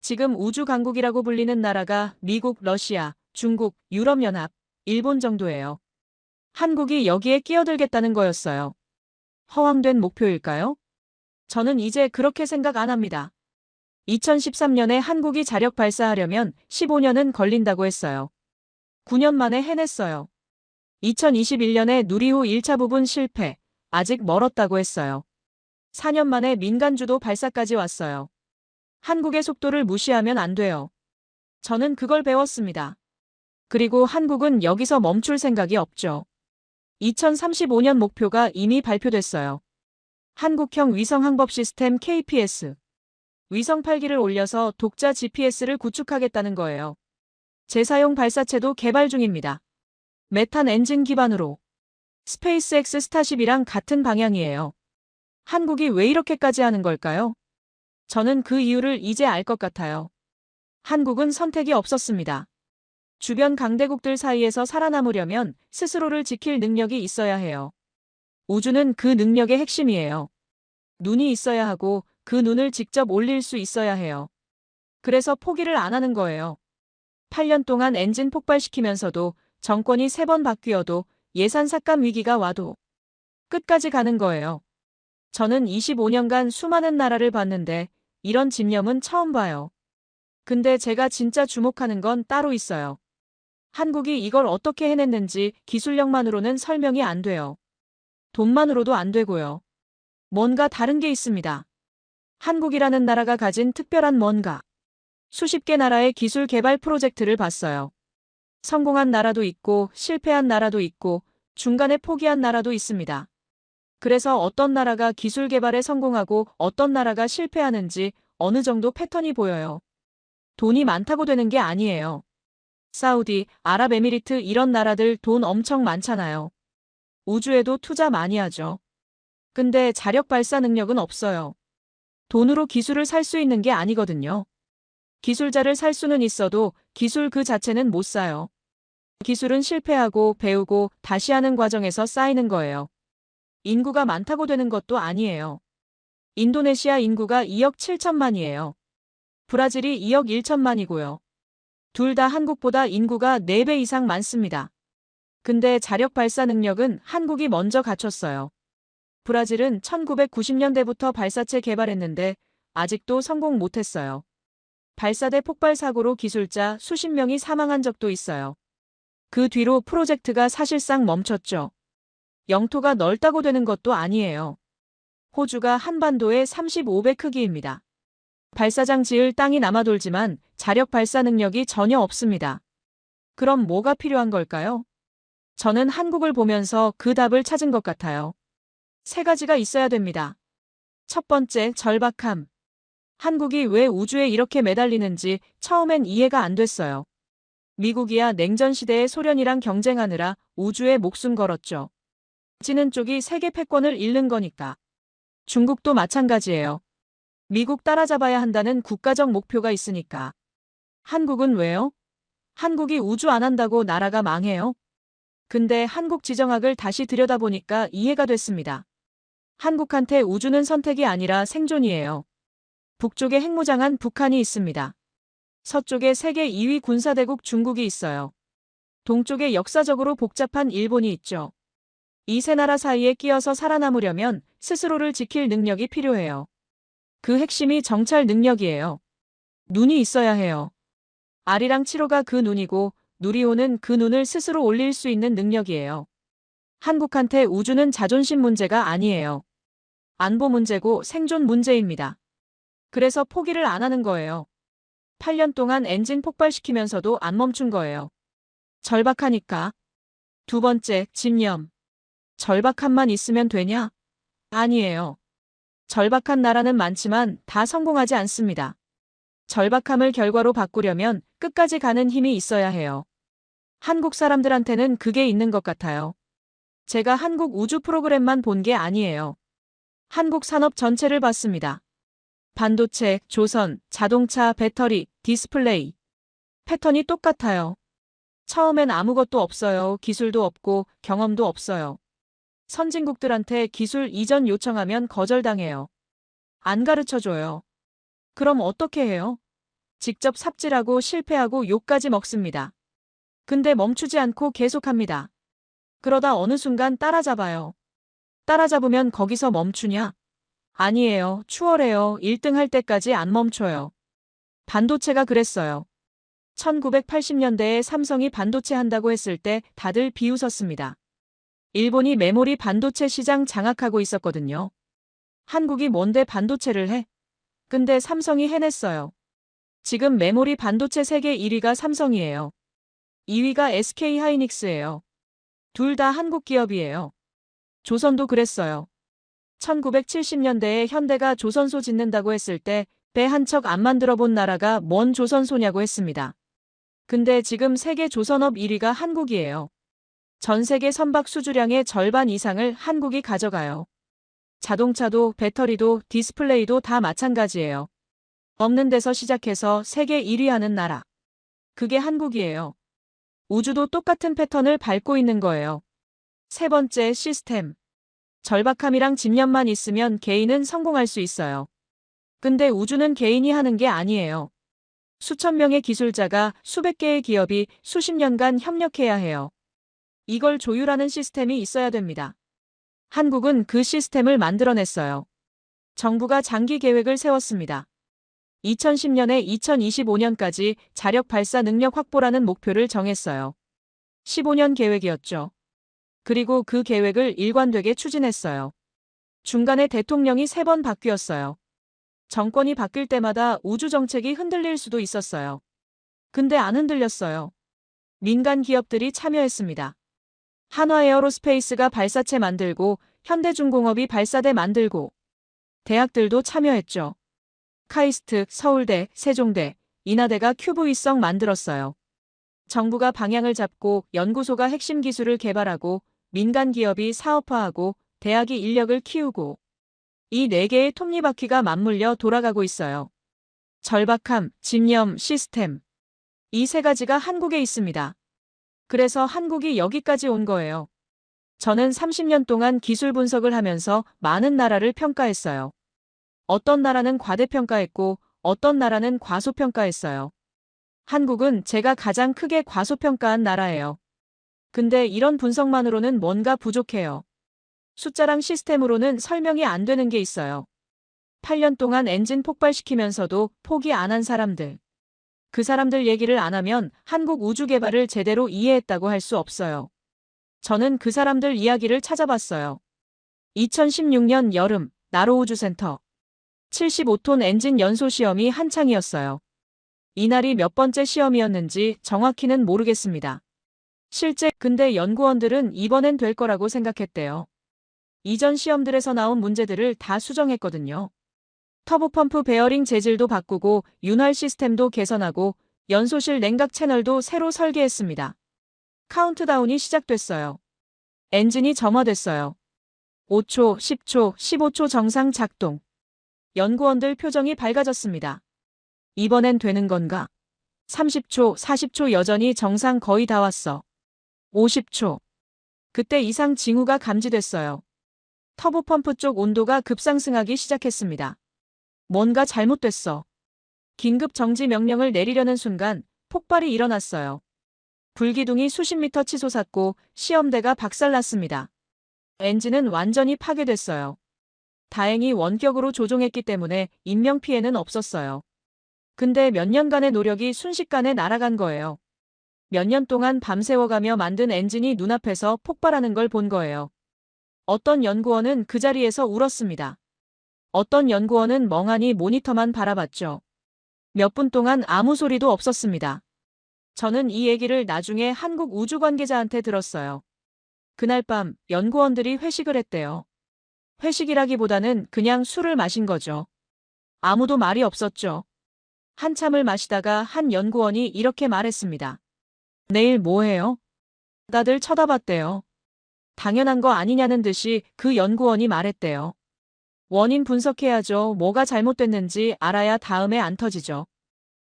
지금 우주강국이라고 불리는 나라가 미국, 러시아, 중국, 유럽연합, 일본 정도예요. 한국이 여기에 끼어들겠다는 거였어요. 허황된 목표일까요? 저는 이제 그렇게 생각 안 합니다. 2013년에 한국이 자력 발사하려면 15년은 걸린다고 했어요. 9년 만에 해냈어요. 2021년에 누리호 1차 부분 실패, 아직 멀었다고 했어요. 4년 만에 민간주도 발사까지 왔어요. 한국의 속도를 무시하면 안 돼요. 저는 그걸 배웠습니다. 그리고 한국은 여기서 멈출 생각이 없죠. 2035년 목표가 이미 발표됐어요. 한국형 위성 항법 시스템 KPS. 위성 8기를 올려서 독자 GPS를 구축하겠다는 거예요. 재사용 발사체도 개발 중입니다. 메탄 엔진 기반으로. 스페이스X 스타쉽이랑 같은 방향이에요. 한국이 왜 이렇게까지 하는 걸까요? 저는 그 이유를 이제 알 것 같아요. 한국은 선택이 없었습니다. 주변 강대국들 사이에서 살아남으려면 스스로를 지킬 능력이 있어야 해요. 우주는 그 능력의 핵심이에요. 눈이 있어야 하고 그 눈을 직접 올릴 수 있어야 해요. 그래서 포기를 안 하는 거예요. 8년 동안 엔진 폭발시키면서도 정권이 3번 바뀌어도 예산 삭감 위기가 와도 끝까지 가는 거예요. 저는 25년간 수많은 나라를 봤는데 이런 집념은 처음 봐요. 근데 제가 진짜 주목하는 건 따로 있어요. 한국이 이걸 어떻게 해냈는지 기술력만으로는 설명이 안 돼요. 돈만으로도 안 되고요. 뭔가 다른 게 있습니다. 한국이라는 나라가 가진 특별한 뭔가. 수십 개 나라의 기술 개발 프로젝트를 봤어요. 성공한 나라도 있고 실패한 나라도 있고 중간에 포기한 나라도 있습니다. 그래서 어떤 나라가 기술 개발에 성공하고 어떤 나라가 실패하는지 어느 정도 패턴이 보여요. 돈이 많다고 되는 게 아니에요. 사우디, 아랍에미리트 이런 나라들 돈 엄청 많잖아요. 우주에도 투자 많이 하죠. 근데 자력 발사 능력은 없어요. 돈으로 기술을 살 수 있는 게 아니거든요. 기술자를 살 수는 있어도 기술 그 자체는 못 사요. 기술은 실패하고 배우고 다시 하는 과정에서 쌓이는 거예요. 인구가 많다고 되는 것도 아니에요. 인도네시아 인구가 2억 7천만이에요. 브라질이 2억 1천만이고요. 둘 다 한국보다 인구가 4배 이상 많습니다. 근데 자력 발사 능력은 한국이 먼저 갖췄어요. 브라질은 1990년대부터 발사체 개발했는데 아직도 성공 못했어요. 발사대 폭발 사고로 기술자 수십 명이 사망한 적도 있어요. 그 뒤로 프로젝트가 사실상 멈췄죠. 영토가 넓다고 되는 것도 아니에요. 호주가 한반도의 35배 크기입니다. 발사장 지을 땅이 남아돌지만 자력 발사 능력이 전혀 없습니다. 그럼 뭐가 필요한 걸까요? 저는 한국을 보면서 그 답을 찾은 것 같아요. 3가지가 있어야 됩니다. 첫 번째, 절박함. 한국이 왜 우주에 이렇게 매달리는지 처음엔 이해가 안 됐어요. 미국이야 냉전 시대의 소련이랑 경쟁하느라 우주에 목숨 걸었죠. 지는 쪽이 세계 패권을 잃는 거니까. 중국도 마찬가지예요. 미국 따라잡아야 한다는 국가적 목표가 있으니까. 한국은 왜요? 한국이 우주 안 한다고 나라가 망해요? 근데 한국 지정학을 다시 들여다보니까 이해가 됐습니다. 한국한테 우주는 선택이 아니라 생존이에요. 북쪽에 핵무장한 북한이 있습니다. 서쪽에 세계 2위 군사대국 중국이 있어요. 동쪽에 역사적으로 복잡한 일본이 있죠. 이 세 나라 사이에 끼어서 살아남으려면 스스로를 지킬 능력이 필요해요. 그 핵심이 정찰 능력이에요. 눈이 있어야 해요. 아리랑 7호가 그 눈이고 누리호는 그 눈을 스스로 올릴 수 있는 능력이에요. 한국한테 우주는 자존심 문제가 아니에요. 안보 문제고 생존 문제입니다. 그래서 포기를 안 하는 거예요. 8년 동안 엔진 폭발시키면서도 안 멈춘 거예요. 절박하니까. 두 번째, 집념. 절박함만 있으면 되냐? 아니에요. 절박한 나라는 많지만 다 성공하지 않습니다. 절박함을 결과로 바꾸려면 끝까지 가는 힘이 있어야 해요. 한국 사람들한테는 그게 있는 것 같아요. 제가 한국 우주 프로그램만 본 게 아니에요. 한국 산업 전체를 봤습니다. 반도체, 조선, 자동차, 배터리, 디스플레이. 패턴이 똑같아요. 처음엔 아무것도 없어요. 기술도 없고 경험도 없어요. 선진국들한테 기술 이전 요청하면 거절당해요. 안 가르쳐줘요. 그럼 어떻게 해요? 직접 삽질하고 실패하고 욕까지 먹습니다. 근데 멈추지 않고 계속합니다. 그러다 어느 순간 따라잡아요. 따라잡으면 거기서 멈추냐? 아니에요. 추월해요. 1등 할 때까지 안 멈춰요. 반도체가 그랬어요. 1980년대에 삼성이 반도체 한다고 했을 때 다들 비웃었습니다. 일본이 메모리 반도체 시장 장악하고 있었거든요. 한국이 뭔데 반도체를 해? 근데 삼성이 해냈어요. 지금 메모리 반도체 세계 1위가 삼성이에요. 2위가 SK하이닉스예요. 둘 다 한국 기업이에요. 조선도 그랬어요. 1970년대에 현대가 조선소 짓는다고 했을 때 배 한 척 안 만들어 본 나라가 뭔 조선소냐고 했습니다. 근데 지금 세계 조선업 1위가 한국이에요. 전 세계 선박 수주량의 절반 이상을 한국이 가져가요. 자동차도 배터리도 디스플레이도 다 마찬가지예요. 없는 데서 시작해서 세계 1위 하는 나라. 그게 한국이에요. 우주도 똑같은 패턴을 밟고 있는 거예요. 세 번째, 시스템. 절박함이랑 집념만 있으면 개인은 성공할 수 있어요. 근데 우주는 개인이 하는 게 아니에요. 수천 명의 기술자가 수백 개의 기업이 수십 년간 협력해야 해요. 이걸 조율하는 시스템이 있어야 됩니다. 한국은 그 시스템을 만들어냈어요. 정부가 장기 계획을 세웠습니다. 2010년에 2025년까지 자력 발사 능력 확보라는 목표를 정했어요. 15년 계획이었죠. 그리고 그 계획을 일관되게 추진했어요. 중간에 대통령이 3번 바뀌었어요. 정권이 바뀔 때마다 우주 정책이 흔들릴 수도 있었어요. 근데 안 흔들렸어요. 민간 기업들이 참여했습니다. 한화에어로스페이스가 발사체 만들고 현대중공업이 발사대 만들고 대학들도 참여했죠. 카이스트, 서울대, 세종대, 인하대가 큐브 위성 만들었어요. 정부가 방향을 잡고 연구소가 핵심 기술을 개발하고 민간 기업이 사업화하고 대학이 인력을 키우고 이 4개의 톱니바퀴가 맞물려 돌아가고 있어요. 절박함, 집념, 시스템. 이 3가지가 한국에 있습니다. 그래서 한국이 여기까지 온 거예요. 저는 30년 동안 기술 분석을 하면서 많은 나라를 평가했어요. 어떤 나라는 과대평가했고 어떤 나라는 과소평가했어요. 한국은 제가 가장 크게 과소평가한 나라예요. 근데 이런 분석만으로는 뭔가 부족해요. 숫자랑 시스템으로는 설명이 안 되는 게 있어요. 8년 동안 엔진 폭발시키면서도 포기 안 한 사람들. 그 사람들 얘기를 안 하면 한국 우주 개발을 제대로 이해했다고 할 수 없어요. 저는 그 사람들 이야기를 찾아봤어요. 2016년 여름, 나로우주센터. 75톤 엔진 연소 시험이 한창이었어요. 이날이 몇 번째 시험이었는지 정확히는 모르겠습니다. 실제 근데 연구원들은 이번엔 될 거라고 생각했대요. 이전 시험들에서 나온 문제들을 다 수정했거든요. 터보펌프 베어링 재질도 바꾸고 윤활 시스템도 개선하고 연소실 냉각 채널도 새로 설계했습니다. 카운트다운이 시작됐어요. 엔진이 점화됐어요. 5초, 10초, 15초 정상 작동. 연구원들 표정이 밝아졌습니다. 이번엔 되는 건가? 30초, 40초 여전히 정상 거의 다 왔어. 50초. 그때 이상 징후가 감지됐어요. 터보펌프 쪽 온도가 급상승하기 시작했습니다. 뭔가 잘못됐어. 긴급 정지 명령을 내리려는 순간 폭발이 일어났어요. 불기둥이 수십 미터 치솟았고 시험대가 박살났습니다. 엔진은 완전히 파괴됐어요. 다행히 원격으로 조종했기 때문에 인명피해는 없었어요. 근데 몇 년간의 노력이 순식간에 날아간 거예요. 몇 년 동안 밤새워가며 만든 엔진이 눈앞에서 폭발하는 걸 본 거예요. 어떤 연구원은 그 자리에서 울었습니다. 어떤 연구원은 멍하니 모니터만 바라봤죠. 몇 분 동안 아무 소리도 없었습니다. 저는 이 얘기를 나중에 한국 우주 관계자한테 들었어요. 그날 밤 연구원들이 회식을 했대요. 회식이라기보다는 그냥 술을 마신 거죠. 아무도 말이 없었죠. 한참을 마시다가 한 연구원이 이렇게 말했습니다. 내일 뭐 해요? 다들 쳐다봤대요. 당연한 거 아니냐는 듯이 그 연구원이 말했대요. 원인 분석해야죠. 뭐가 잘못됐는지 알아야 다음에 안 터지죠.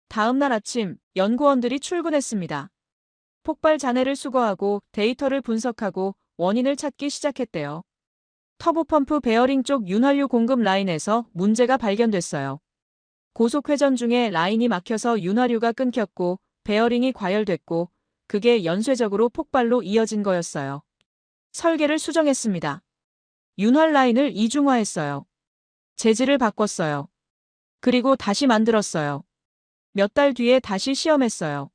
다음 날 아침 연구원들이 출근했습니다. 폭발 잔해를 수거하고 데이터를 분석하고 원인을 찾기 시작했대요. 터보펌프 베어링 쪽 윤활유 공급 라인에서 문제가 발견됐어요. 고속 회전 중에 라인이 막혀서 윤활유가 끊겼고 베어링이 과열됐고 그게 연쇄적으로 폭발로 이어진 거였어요. 설계를 수정했습니다. 윤활 라인을 이중화했어요. 재질을 바꿨어요. 그리고 다시 만들었어요. 몇 달 뒤에 다시 시험했어요.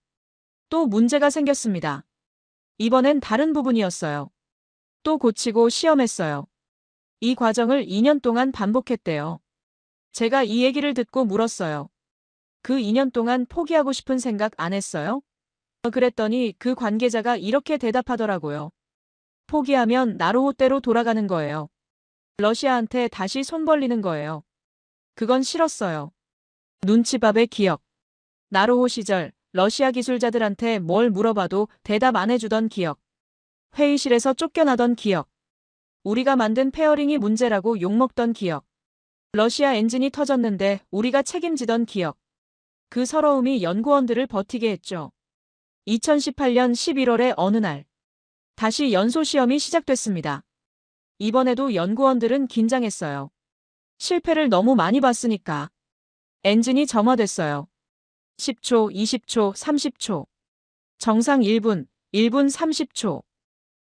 또 문제가 생겼습니다. 이번엔 다른 부분이었어요. 또 고치고 시험했어요. 이 과정을 2년 동안 반복했대요. 제가 이 얘기를 듣고 물었어요. 그 2년 동안 포기하고 싶은 생각 안 했어요? 그랬더니 그 관계자가 이렇게 대답하더라고요. 포기하면 나로호대로 돌아가는 거예요. 러시아한테 다시 손 벌리는 거예요. 그건 싫었어요. 눈치밥의 기억. 나로호 시절 러시아 기술자들한테 뭘 물어봐도 대답 안 해주던 기억. 회의실에서 쫓겨나던 기억. 우리가 만든 페어링이 문제라고 욕먹던 기억. 러시아 엔진이 터졌는데 우리가 책임지던 기억. 그 서러움이 연구원들을 버티게 했죠. 2018년 11월의 어느 날. 다시 연소 시험이 시작됐습니다. 이번에도 연구원들은 긴장했어요. 실패를 너무 많이 봤으니까. 엔진이 점화됐어요. 10초, 20초, 30초. 정상 1분, 1분 30초.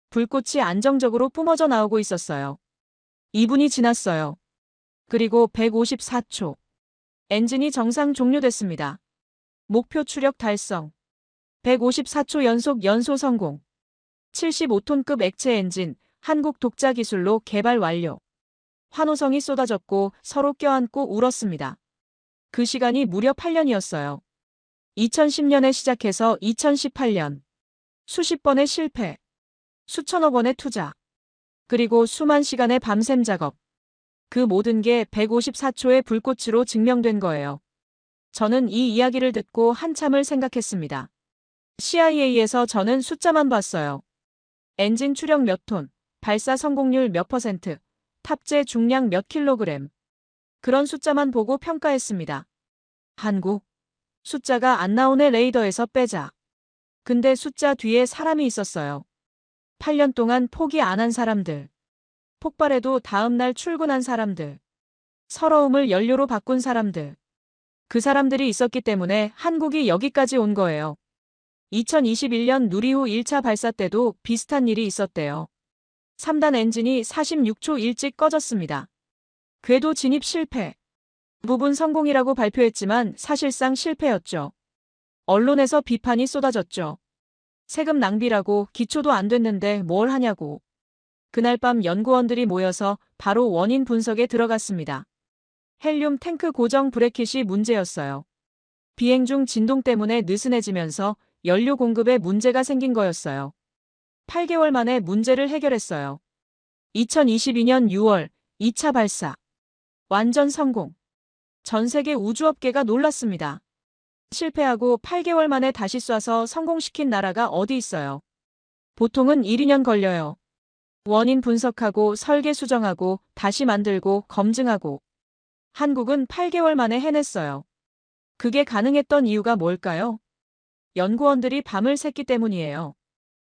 불꽃이 안정적으로 뿜어져 나오고 있었어요. 2분이 지났어요. 그리고 154초. 엔진이 정상 종료됐습니다. 목표 추력 달성. 154초 연속 연소 성공. 75톤급 액체 엔진, 한국 독자 기술로 개발 완료. 환호성이 쏟아졌고 서로 껴안고 울었습니다. 그 시간이 무려 8년이었어요. 2010년에 시작해서 2018년. 수십 번의 실패. 수천억 원의 투자. 그리고 수만 시간의 밤샘 작업. 그 모든 게 154초의 불꽃으로 증명된 거예요. 저는 이 이야기를 듣고 한참을 생각했습니다. CIA에서 저는 숫자만 봤어요. 엔진 추력 몇 톤, 발사 성공률 몇 %, 탑재 중량 몇 킬로그램. 그런 숫자만 보고 평가했습니다. 한국. 숫자가 안 나오네 레이더에서 빼자. 근데 숫자 뒤에 사람이 있었어요. 8년 동안 포기 안 한 사람들. 폭발해도 다음날 출근한 사람들. 서러움을 연료로 바꾼 사람들. 그 사람들이 있었기 때문에 한국이 여기까지 온 거예요. 2021년 누리호 1차 발사 때도 비슷한 일이 있었대요. 3단 엔진이 46초 일찍 꺼졌습니다. 궤도 진입 실패. 부분 성공이라고 발표했지만 사실상 실패였죠. 언론에서 비판이 쏟아졌죠. 세금 낭비라고 기초도 안 됐는데 뭘 하냐고. 그날 밤 연구원들이 모여서 바로 원인 분석에 들어갔습니다. 헬륨 탱크 고정 브래킷이 문제였어요. 비행 중 진동 때문에 느슨해지면서 연료 공급에 문제가 생긴 거였어요. 8개월 만에 문제를 해결했어요. 2022년 6월 2차 발사. 완전 성공. 전 세계 우주업계가 놀랐습니다. 실패하고 8개월 만에 다시 쏴서 성공시킨 나라가 어디 있어요? 보통은 1, 2년 걸려요. 원인 분석하고 설계 수정하고 다시 만들고 검증하고. 한국은 8개월 만에 해냈어요. 그게 가능했던 이유가 뭘까요? 연구원들이 밤을 샜기 때문이에요.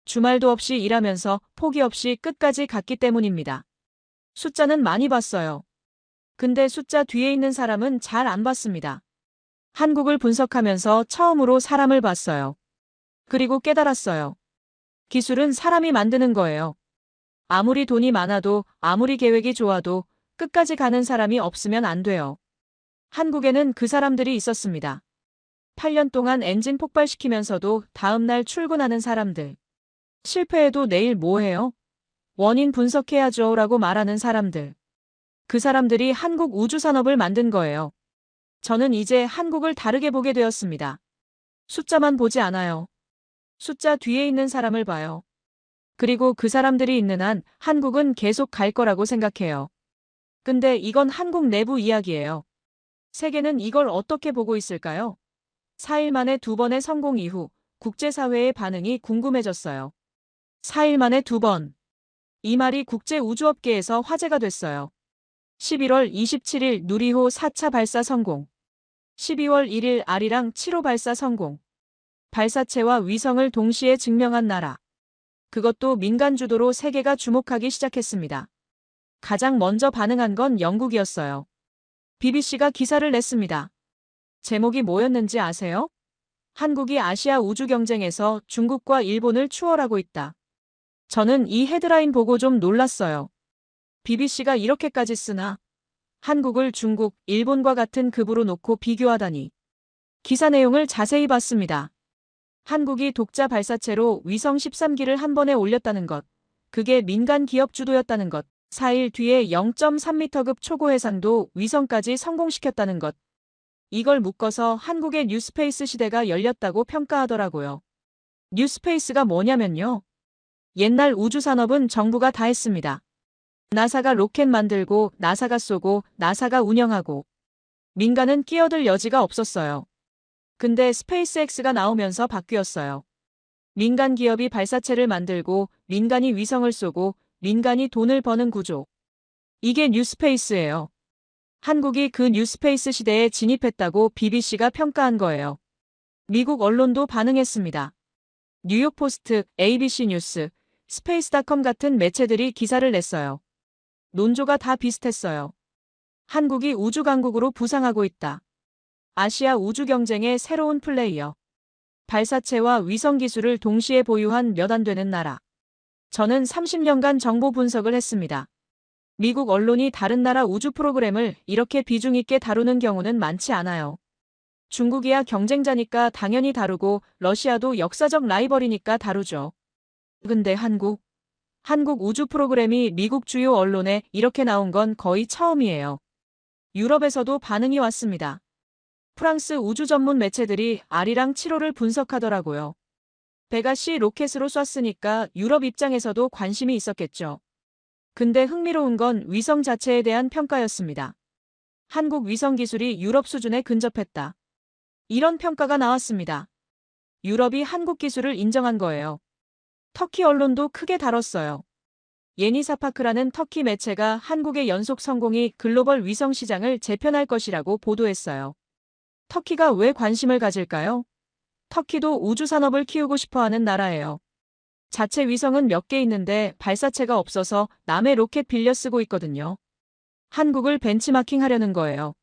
주말도 없이 일하면서 포기 없이 끝까지 갔기 때문입니다. 숫자는 많이 봤어요. 근데 숫자 뒤에 있는 사람은 잘 안 봤습니다. 한국을 분석하면서 처음으로 사람을 봤어요. 그리고 깨달았어요. 기술은 사람이 만드는 거예요. 아무리 돈이 많아도 아무리 계획이 좋아도 끝까지 가는 사람이 없으면 안 돼요. 한국에는 그 사람들이 있었습니다. 8년 동안 엔진 폭발시키면서도 다음날 출근하는 사람들. 실패해도 내일 뭐 해요? 원인 분석해야죠 라고 말하는 사람들. 그 사람들이 한국 우주산업을 만든 거예요. 저는 이제 한국을 다르게 보게 되었습니다. 숫자만 보지 않아요. 숫자 뒤에 있는 사람을 봐요. 그리고 그 사람들이 있는 한 한국은 계속 갈 거라고 생각해요. 근데 이건 한국 내부 이야기예요. 세계는 이걸 어떻게 보고 있을까요? 4일 만에 2번의 성공 이후 국제사회의 반응이 궁금해졌어요. 4일 만에 2번. 이 말이 국제우주업계에서 화제가 됐어요. 11월 27일 누리호 4차 발사 성공. 12월 1일 아리랑 7호 발사 성공. 발사체와 위성을 동시에 증명한 나라. 그것도 민간 주도로 세계가 주목하기 시작했습니다. 가장 먼저 반응한 건 영국이었어요. BBC가 기사를 냈습니다. 제목이 뭐였는지 아세요? 한국이 아시아 우주 경쟁에서 중국과 일본을 추월하고 있다. 저는 이 헤드라인 보고 좀 놀랐어요. BBC가 이렇게까지 쓰나? 한국을 중국, 일본과 같은 급으로 놓고 비교하다니. 기사 내용을 자세히 봤습니다. 한국이 독자 발사체로 위성 13기를 한 번에 올렸다는 것. 그게 민간 기업 주도였다는 것. 4일 뒤에 0.3m급 초고 해상도 위성까지 성공시켰다는 것. 이걸 묶어서 한국의 뉴스페이스 시대가 열렸다고 평가하더라고요. 뉴스페이스가 뭐냐면요. 옛날 우주산업은 정부가 다 했습니다. 나사가 로켓 만들고 나사가 쏘고 나사가 운영하고 민간은 끼어들 여지가 없었어요. 근데 스페이스X가 나오면서 바뀌었어요. 민간 기업이 발사체를 만들고 민간이 위성을 쏘고 민간이 돈을 버는 구조. 이게 뉴스페이스예요. 한국이 그 뉴스페이스 시대에 진입했다고 BBC가 평가한 거예요. 미국 언론도 반응했습니다. 뉴욕포스트, ABC 뉴스, 스페이스닷컴 같은 매체들이 기사를 냈어요. 논조가 다 비슷했어요. 한국이 우주 강국으로 부상하고 있다. 아시아 우주 경쟁의 새로운 플레이어. 발사체와 위성 기술을 동시에 보유한 몇 안 되는 나라. 저는 30년간 정보 분석을 했습니다. 미국 언론이 다른 나라 우주 프로그램을 이렇게 비중 있게 다루는 경우는 많지 않아요. 중국이야 경쟁자니까 당연히 다루고 러시아도 역사적 라이벌이니까 다루죠. 근데 한국 우주 프로그램이 미국 주요 언론에 이렇게 나온 건 거의 처음이에요. 유럽에서도 반응이 왔습니다. 프랑스 우주 전문 매체들이 아리랑 7호를 분석하더라고요. 배가 C 로켓으로 쐈으니까 유럽 입장에서도 관심이 있었겠죠. 근데 흥미로운 건 위성 자체에 대한 평가였습니다. 한국 위성 기술이 유럽 수준에 근접했다. 이런 평가가 나왔습니다. 유럽이 한국 기술을 인정한 거예요. 터키 언론도 크게 다뤘어요. 예니사파크라는 터키 매체가 한국의 연속 성공이 글로벌 위성 시장을 재편할 것이라고 보도했어요. 터키가 왜 관심을 가질까요? 터키도 우주 산업을 키우고 싶어하는 나라예요. 자체 위성은 몇 개 있는데 발사체가 없어서 남의 로켓 빌려 쓰고 있거든요. 한국을 벤치마킹 하려는 거예요.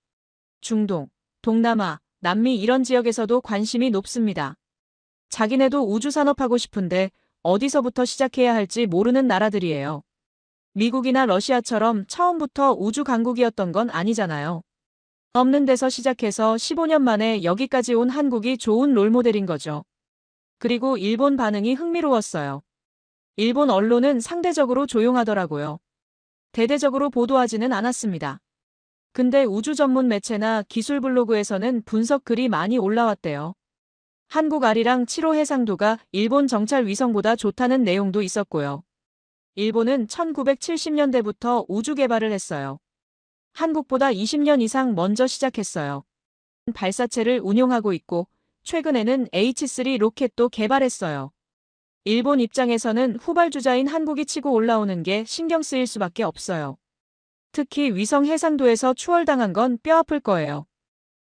중동, 동남아, 남미 이런 지역에서도 관심이 높습니다. 자기네도 우주 산업하고 싶은데 어디서부터 시작해야 할지 모르는 나라들이에요. 미국이나 러시아처럼 처음부터 우주 강국이었던 건 아니잖아요. 없는 데서 시작해서 15년 만에 여기까지 온 한국이 좋은 롤모델인 거죠. 그리고 일본 반응이 흥미로웠어요. 일본 언론은 상대적으로 조용하더라고요. 대대적으로 보도하지는 않았습니다. 근데 우주 전문 매체나 기술 블로그에서는 분석 글이 많이 올라왔대요. 한국 아리랑 7호 해상도가 일본 정찰 위성보다 좋다는 내용도 있었고요. 일본은 1970년대부터 우주 개발을 했어요. 한국보다 20년 이상 먼저 시작했어요. 발사체를 운용하고 있고 최근에는 H3 로켓도 개발했어요. 일본 입장에서는 후발주자인 한국이 치고 올라오는 게 신경 쓰일 수밖에 없어요. 특히 위성 해상도에서 추월당한 건 뼈아플 거예요.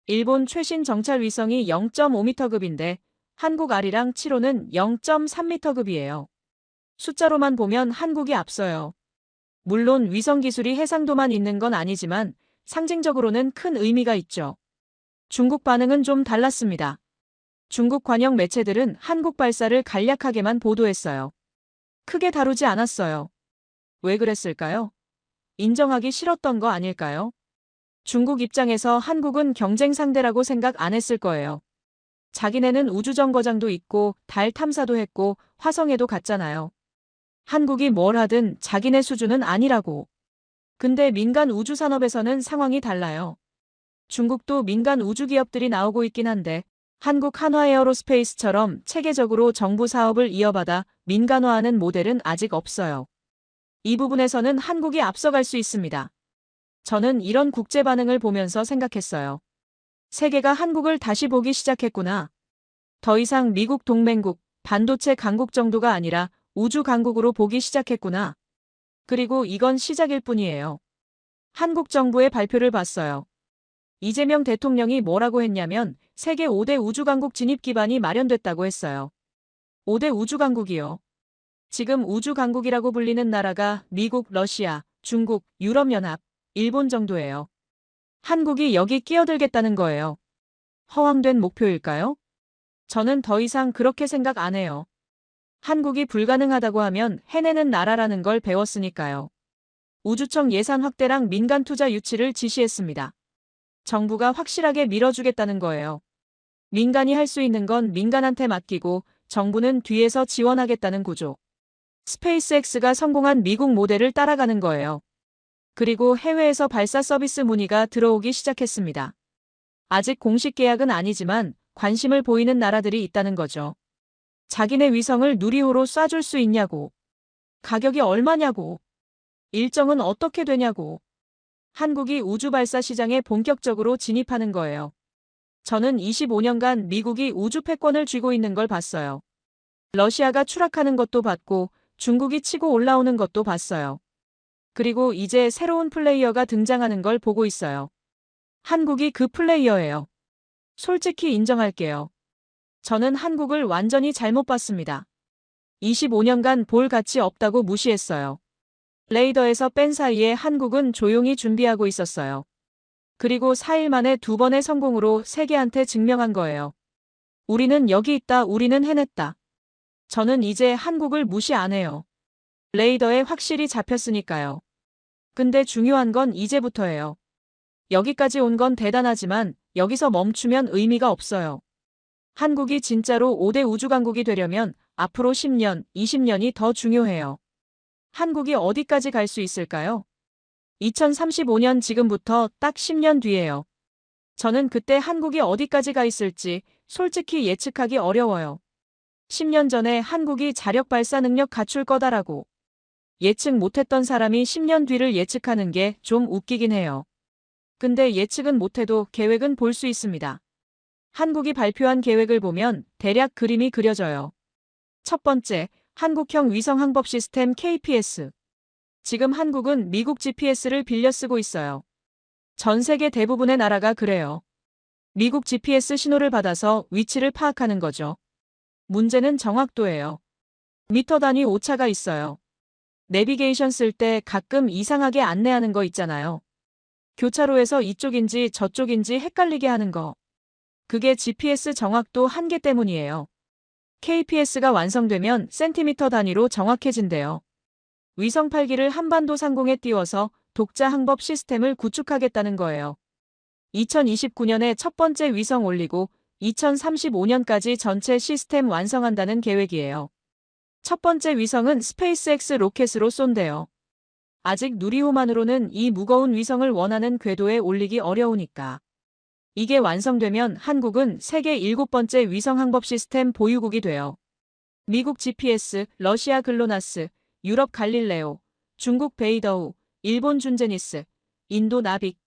일본 최신 정찰 위성이 0.5m급인데 한국 아리랑 7호는 0.3m급이에요. 숫자로만 보면 한국이 앞서요. 물론 위성 기술이 해상도만 있는 건 아니지만 상징적으로는 큰 의미가 있죠. 중국 반응은 좀 달랐습니다. 중국 관영 매체들은 한국 발사를 간략하게만 보도했어요. 크게 다루지 않았어요. 왜 그랬을까요? 인정하기 싫었던 거 아닐까요? 중국 입장에서 한국은 경쟁 상대라고 생각 안 했을 거예요. 자기네는 우주정거장도 있고 달 탐사도 했고 화성에도 갔잖아요. 한국이 뭘 하든 자기네 수준은 아니라고. 근데 민간 우주산업에서는 상황이 달라요. 중국도 민간 우주 기업들이 나오고 있긴 한데 한국 한화에어로스페이스처럼 체계적으로 정부 사업을 이어받아 민간화하는 모델은 아직 없어요. 이 부분에서는 한국이 앞서갈 수 있습니다. 저는 이런 국제 반응을 보면서 생각했어요. 세계가 한국을 다시 보기 시작했구나. 더 이상 미국 동맹국, 반도체 강국 정도가 아니라 우주 강국으로 보기 시작했구나. 그리고 이건 시작일 뿐이에요. 한국 정부의 발표를 봤어요. 이재명 대통령이 뭐라고 했냐면 세계 5대 우주강국 진입 기반이 마련됐다고 했어요. 5대 우주강국이요. 지금 우주강국이라고 불리는 나라가 미국, 러시아, 중국, 유럽연합, 일본 정도예요. 한국이 여기 끼어들겠다는 거예요. 허황된 목표일까요? 저는 더 이상 그렇게 생각 안 해요. 한국이 불가능하다고 하면 해내는 나라라는 걸 배웠으니까요. 우주청 예산 확대랑 민간 투자 유치를 지시했습니다. 정부가 확실하게 밀어주겠다는 거예요. 민간이 할 수 있는 건 민간한테 맡기고 정부는 뒤에서 지원하겠다는 구조. 스페이스X가 성공한 미국 모델을 따라가는 거예요. 그리고 해외에서 발사 서비스 문의가 들어오기 시작했습니다. 아직 공식 계약은 아니지만 관심을 보이는 나라들이 있다는 거죠. 자기네 위성을 누리호로 쏴줄 수 있냐고. 가격이 얼마냐고. 일정은 어떻게 되냐고. 한국이 우주 발사 시장에 본격적으로 진입하는 거예요. 저는 25년간 미국이 우주 패권을 쥐고 있는 걸 봤어요. 러시아가 추락하는 것도 봤고 중국이 치고 올라오는 것도 봤어요. 그리고 이제 새로운 플레이어가 등장하는 걸 보고 있어요. 한국이 그 플레이어예요. 솔직히 인정할게요. 저는 한국을 완전히 잘못 봤습니다. 25년간 볼 가치 없다고 무시했어요. 레이더에서 뺀 사이에 한국은 조용히 준비하고 있었어요. 그리고 4일 만에 2번의 성공으로 세계한테 증명한 거예요. 우리는 여기 있다, 우리는 해냈다. 저는 이제 한국을 무시 안 해요. 레이더에 확실히 잡혔으니까요. 근데 중요한 건 이제부터예요. 여기까지 온 건 대단하지만 여기서 멈추면 의미가 없어요. 한국이 진짜로 5대 우주강국이 되려면 앞으로 10년, 20년이 더 중요해요. 한국이 어디까지 갈 수 있을까요? 2035년 지금부터 딱 10년 뒤에요. 저는 그때 한국이 어디까지 가 있을지 솔직히 예측하기 어려워요. 10년 전에 한국이 자력 발사 능력 갖출 거다라고 예측 못했던 사람이 10년 뒤를 예측하는 게 좀 웃기긴 해요. 근데 예측은 못해도 계획은 볼 수 있습니다. 한국이 발표한 계획을 보면 대략 그림이 그려져요. 첫 번째, 한국형 위성 항법 시스템 KPS. 지금 한국은 미국 GPS를 빌려 쓰고 있어요. 전 세계 대부분의 나라가 그래요. 미국 GPS 신호를 받아서 위치를 파악하는 거죠. 문제는 정확도예요. 미터 단위 오차가 있어요. 내비게이션 쓸 때 가끔 이상하게 안내하는 거 있잖아요. 교차로에서 이쪽인지 저쪽인지 헷갈리게 하는 거. 그게 GPS 정확도 한계 때문이에요. KPS가 완성되면 센티미터 단위로 정확해진대요. 위성 8기를 한반도 상공에 띄워서 독자 항법 시스템을 구축하겠다는 거예요. 2029년에 첫 번째 위성 올리고 2035년까지 전체 시스템 완성한다는 계획이에요. 첫 번째 위성은 스페이스X 로켓으로 쏜대요. 아직 누리호만으로는 이 무거운 위성을 원하는 궤도에 올리기 어려우니까. 이게 완성되면 한국은 세계 7번째 위성 항법 시스템 보유국이 돼요. 미국 GPS, 러시아 글로나스, 유럽 갈릴레오, 중국 베이더우, 일본 준제니스, 인도 나빅.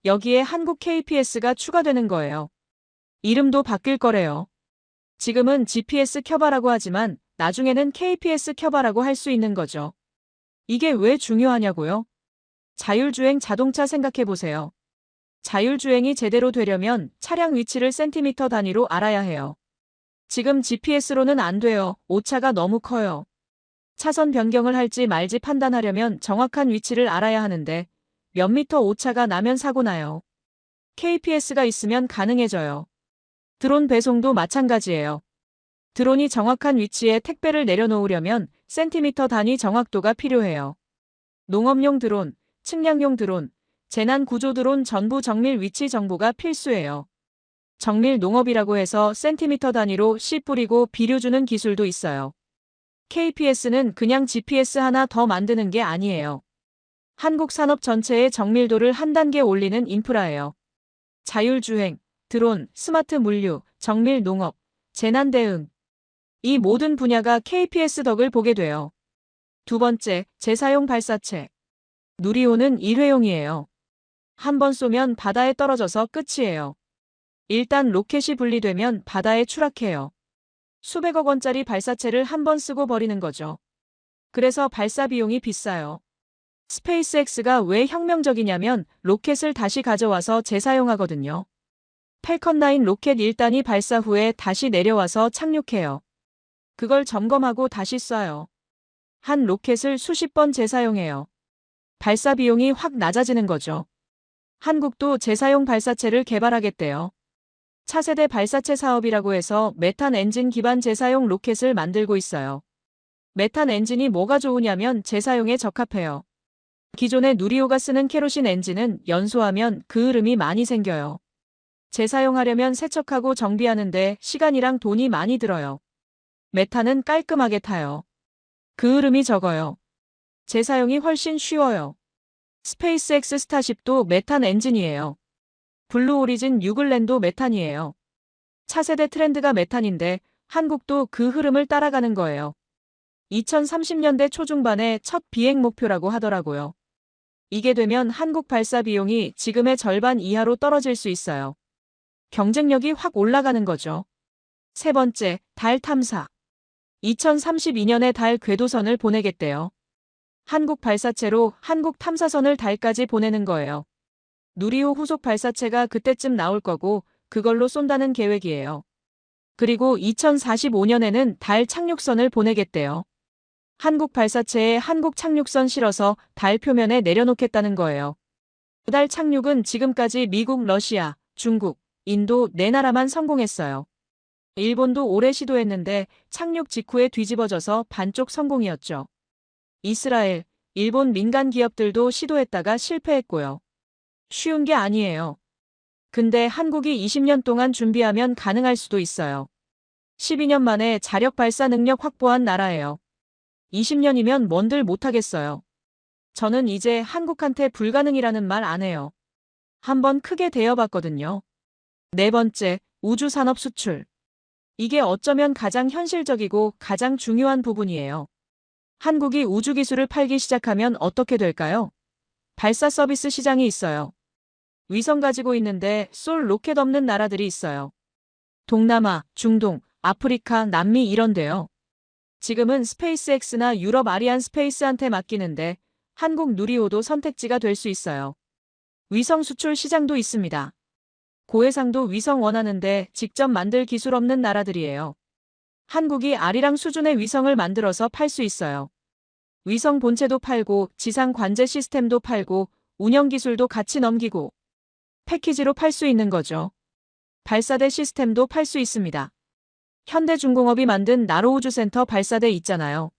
여기에 한국 KPS가 추가되는 거예요. 이름도 바뀔 거래요. 지금은 GPS 켜봐라고 하지만 나중에는 KPS 켜봐라고 할 수 있는 거죠. 이게 왜 중요하냐고요? 자율주행 자동차 생각해보세요. 자율주행이 제대로 되려면 차량 위치를 센티미터 단위로 알아야 해요. 지금 GPS로는 안 돼요. 오차가 너무 커요. 차선 변경을 할지 말지 판단하려면 정확한 위치를 알아야 하는데 몇 미터 오차가 나면 사고 나요. KPS가 있으면 가능해져요. 드론 배송도 마찬가지예요. 드론이 정확한 위치에 택배를 내려놓으려면 센티미터 단위 정확도가 필요해요. 농업용 드론, 측량용 드론, 재난 구조 드론 전부 정밀 위치 정보가 필수예요. 정밀 농업이라고 해서 센티미터 단위로 씨 뿌리고 비료 주는 기술도 있어요. KPS는 그냥 GPS 하나 더 만드는 게 아니에요. 한국 산업 전체의 정밀도를 한 단계 올리는 인프라예요. 자율주행, 드론, 스마트 물류, 정밀 농업, 재난 대응. 이 모든 분야가 KPS 덕을 보게 돼요. 두 번째, 재사용 발사체. 누리호는 일회용이에요. 한 번 쏘면 바다에 떨어져서 끝이에요. 일단 로켓이 분리되면 바다에 추락해요. 수백억 원짜리 발사체를 한 번 쓰고 버리는 거죠. 그래서 발사 비용이 비싸요. 스페이스X가 왜 혁명적이냐면 로켓을 다시 가져와서 재사용하거든요. 팰컨 9 로켓 1단이 발사 후에 다시 내려와서 착륙해요. 그걸 점검하고 다시 쏴요. 한 로켓을 수십 번 재사용해요. 발사 비용이 확 낮아지는 거죠. 한국도 재사용 발사체를 개발하겠대요. 차세대 발사체 사업이라고 해서 메탄 엔진 기반 재사용 로켓을 만들고 있어요. 메탄 엔진이 뭐가 좋으냐면 재사용에 적합해요. 기존의 누리호가 쓰는 케로신 엔진은 연소하면 그을음이 많이 생겨요. 재사용하려면 세척하고 정비하는데 시간이랑 돈이 많이 들어요. 메탄은 깔끔하게 타요. 그을음이 적어요. 재사용이 훨씬 쉬워요. 스페이스X 스타쉽도 메탄 엔진이에요. 블루 오리진 유글랜도 메탄이에요. 차세대 트렌드가 메탄인데 한국도 그 흐름을 따라가는 거예요. 2030년대 초중반에 첫 비행 목표라고 하더라고요. 이게 되면 한국 발사 비용이 지금의 절반 이하로 떨어질 수 있어요. 경쟁력이 확 올라가는 거죠. 세 번째, 달 탐사. 2032년에 달 궤도선을 보내겠대요. 한국 발사체로 한국 탐사선을 달까지 보내는 거예요. 누리호 후속 발사체가 그때쯤 나올 거고 그걸로 쏜다는 계획이에요. 그리고 2045년에는 달 착륙선을 보내겠대요. 한국 발사체에 한국 착륙선 실어서 달 표면에 내려놓겠다는 거예요. 달 착륙은 지금까지 미국, 러시아, 중국, 인도 4나라만 성공했어요. 일본도 오래 시도했는데 착륙 직후에 뒤집어져서 반쪽 성공이었죠. 이스라엘, 일본 민간 기업들도 시도했다가 실패했고요. 쉬운 게 아니에요. 근데 한국이 20년 동안 준비하면 가능할 수도 있어요. 12년 만에 자력 발사 능력 확보한 나라예요. 20년이면 뭔들 못하겠어요. 저는 이제 한국한테 불가능이라는 말 안 해요. 한번 크게 대여봤거든요. 네 번째, 우주산업 수출. 이게 어쩌면 가장 현실적이고 가장 중요한 부분이에요. 한국이 우주기술을 팔기 시작하면 어떻게 될까요? 발사 서비스 시장이 있어요. 위성 가지고 있는데 쏠 로켓 없는 나라들이 있어요. 동남아, 중동, 아프리카, 남미 이런데요. 지금은 스페이스X나 유럽 아리안 스페이스한테 맡기는데 한국 누리호도 선택지가 될 수 있어요. 위성 수출 시장도 있습니다. 고해상도 위성 원하는데 직접 만들 기술 없는 나라들이에요. 한국이 아리랑 수준의 위성을 만들어서 팔 수 있어요. 위성 본체도 팔고 지상 관제 시스템도 팔고 운영 기술도 같이 넘기고 패키지로 팔 수 있는 거죠. 발사대 시스템도 팔 수 있습니다. 현대중공업이 만든 나로우주센터 발사대 있잖아요.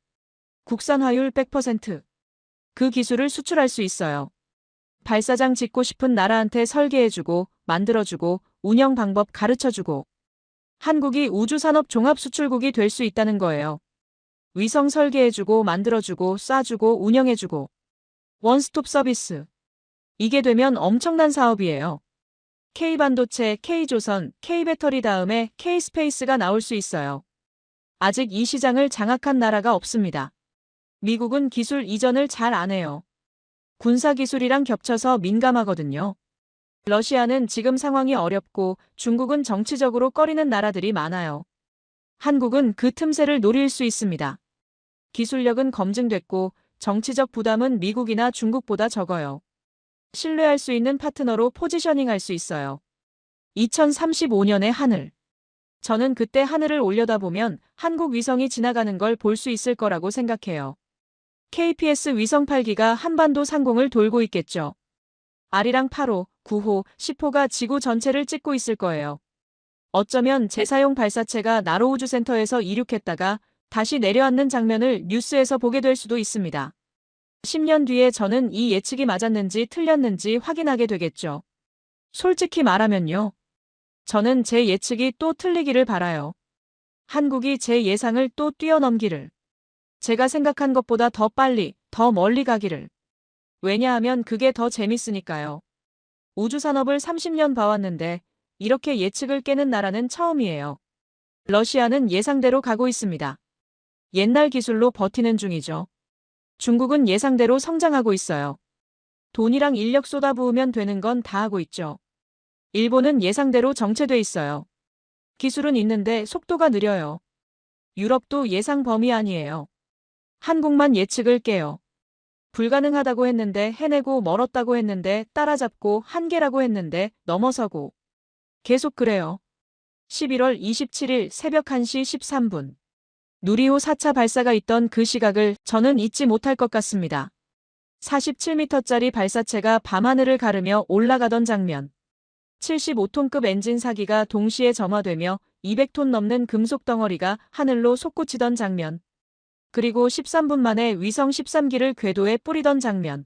국산화율 100%. 그 기술을 수출할 수 있어요. 발사장 짓고 싶은 나라한테 설계해주고 만들어주고 운영 방법 가르쳐주고 한국이 우주산업 종합수출국이 될 수 있다는 거예요. 위성 설계해주고 만들어주고 쏴주고 운영해주고 원스톱 서비스. 이게 되면 엄청난 사업이에요. K반도체, K조선, K배터리 다음에 K스페이스가 나올 수 있어요. 아직 이 시장을 장악한 나라가 없습니다. 미국은 기술 이전을 잘 안 해요. 군사기술이랑 겹쳐서 민감하거든요. 러시아는 지금 상황이 어렵고 중국은 정치적으로 꺼리는 나라들이 많아요. 한국은 그 틈새를 노릴 수 있습니다. 기술력은 검증됐고 정치적 부담은 미국이나 중국보다 적어요. 신뢰할 수 있는 파트너로 포지셔닝할 수 있어요. 2035년의 하늘. 저는 그때 하늘을 올려다보면 한국 위성이 지나가는 걸 볼 수 있을 거라고 생각해요. KPS 위성 8기가 한반도 상공을 돌고 있겠죠. 아리랑 8호, 9호, 10호가 지구 전체를 찍고 있을 거예요. 어쩌면 재사용 발사체가 나로우주센터에서 이륙했다가 다시 내려앉는 장면을 뉴스에서 보게 될 수도 있습니다. 10년 뒤에 저는 이 예측이 맞았는지 틀렸는지 확인하게 되겠죠. 솔직히 말하면요. 저는 제 예측이 또 틀리기를 바라요. 한국이 제 예상을 또 뛰어넘기를. 제가 생각한 것보다 더 빨리, 더 멀리 가기를. 왜냐하면 그게 더 재밌으니까요. 우주산업을 30년 봐왔는데 이렇게 예측을 깨는 나라는 처음이에요. 러시아는 예상대로 가고 있습니다. 옛날 기술로 버티는 중이죠. 중국은 예상대로 성장하고 있어요. 돈이랑 인력 쏟아부으면 되는 건 다 하고 있죠. 일본은 예상대로 정체돼 있어요. 기술은 있는데 속도가 느려요. 유럽도 예상 범위 아니에요. 한국만 예측을 깨요. 불가능하다고 했는데 해내고 멀었다고 했는데 따라잡고 한계라고 했는데 넘어서고. 계속 그래요. 11월 27일 새벽 1시 13분. 누리호 4차 발사가 있던 그 시각을 저는 잊지 못할 것 같습니다. 47m짜리 발사체가 밤하늘을 가르며 올라가던 장면. 75톤급 엔진 사기가 동시에 점화되며 200톤 넘는 금속 덩어리가 하늘로 솟구치던 장면. 그리고 13분 만에 위성 13기를 궤도에 뿌리던 장면.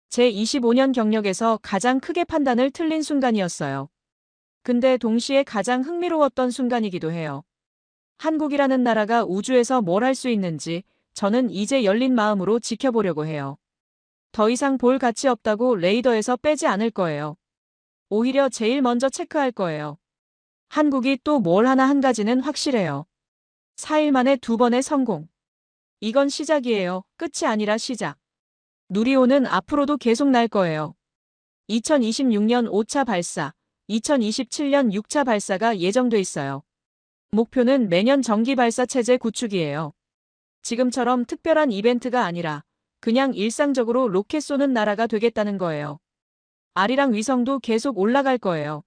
제 25년 경력에서 가장 크게 판단을 틀린 순간이었어요. 근데 동시에 가장 흥미로웠던 순간이기도 해요. 한국이라는 나라가 우주에서 뭘 할 수 있는지 저는 이제 열린 마음으로 지켜보려고 해요. 더 이상 볼 가치 없다고 레이더에서 빼지 않을 거예요. 오히려 제일 먼저 체크할 거예요. 한국이 또 뭘 하나 한 가지는 확실해요. 4일 만에 2번의 성공. 이건 시작이에요. 끝이 아니라 시작. 누리호는 앞으로도 계속 날 거예요. 2026년 5차 발사, 2027년 6차 발사가 예정돼 있어요. 목표는 매년 정기 발사 체제 구축이에요. 지금처럼 특별한 이벤트가 아니라 그냥 일상적으로 로켓 쏘는 나라가 되겠다는 거예요. 아리랑 위성도 계속 올라갈 거예요.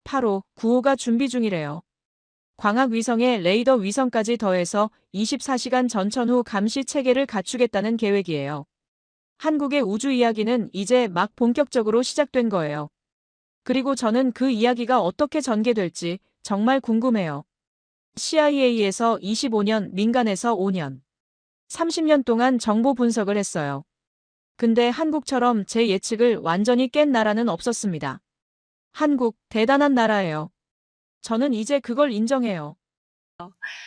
8호, 9호가 준비 중이래요. 광학 위성에 레이더 위성까지 더해서 24시간 전천 후 감시 체계를 갖추겠다는 계획이에요. 한국의 우주 이야기는 이제 막 본격적으로 시작된 거예요. 그리고 저는 그 이야기가 어떻게 전개될지 정말 궁금해요. CIA에서 25년, 민간에서 5년. 30년 동안 정보 분석을 했어요. 근데 한국처럼 제 예측을 완전히 깬 나라는 없었습니다. 한국, 대단한 나라예요. 저는 이제 그걸 인정해요.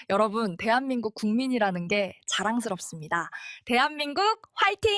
여러분, 대한민국 국민이라는 게 자랑스럽습니다. 대한민국 화이팅!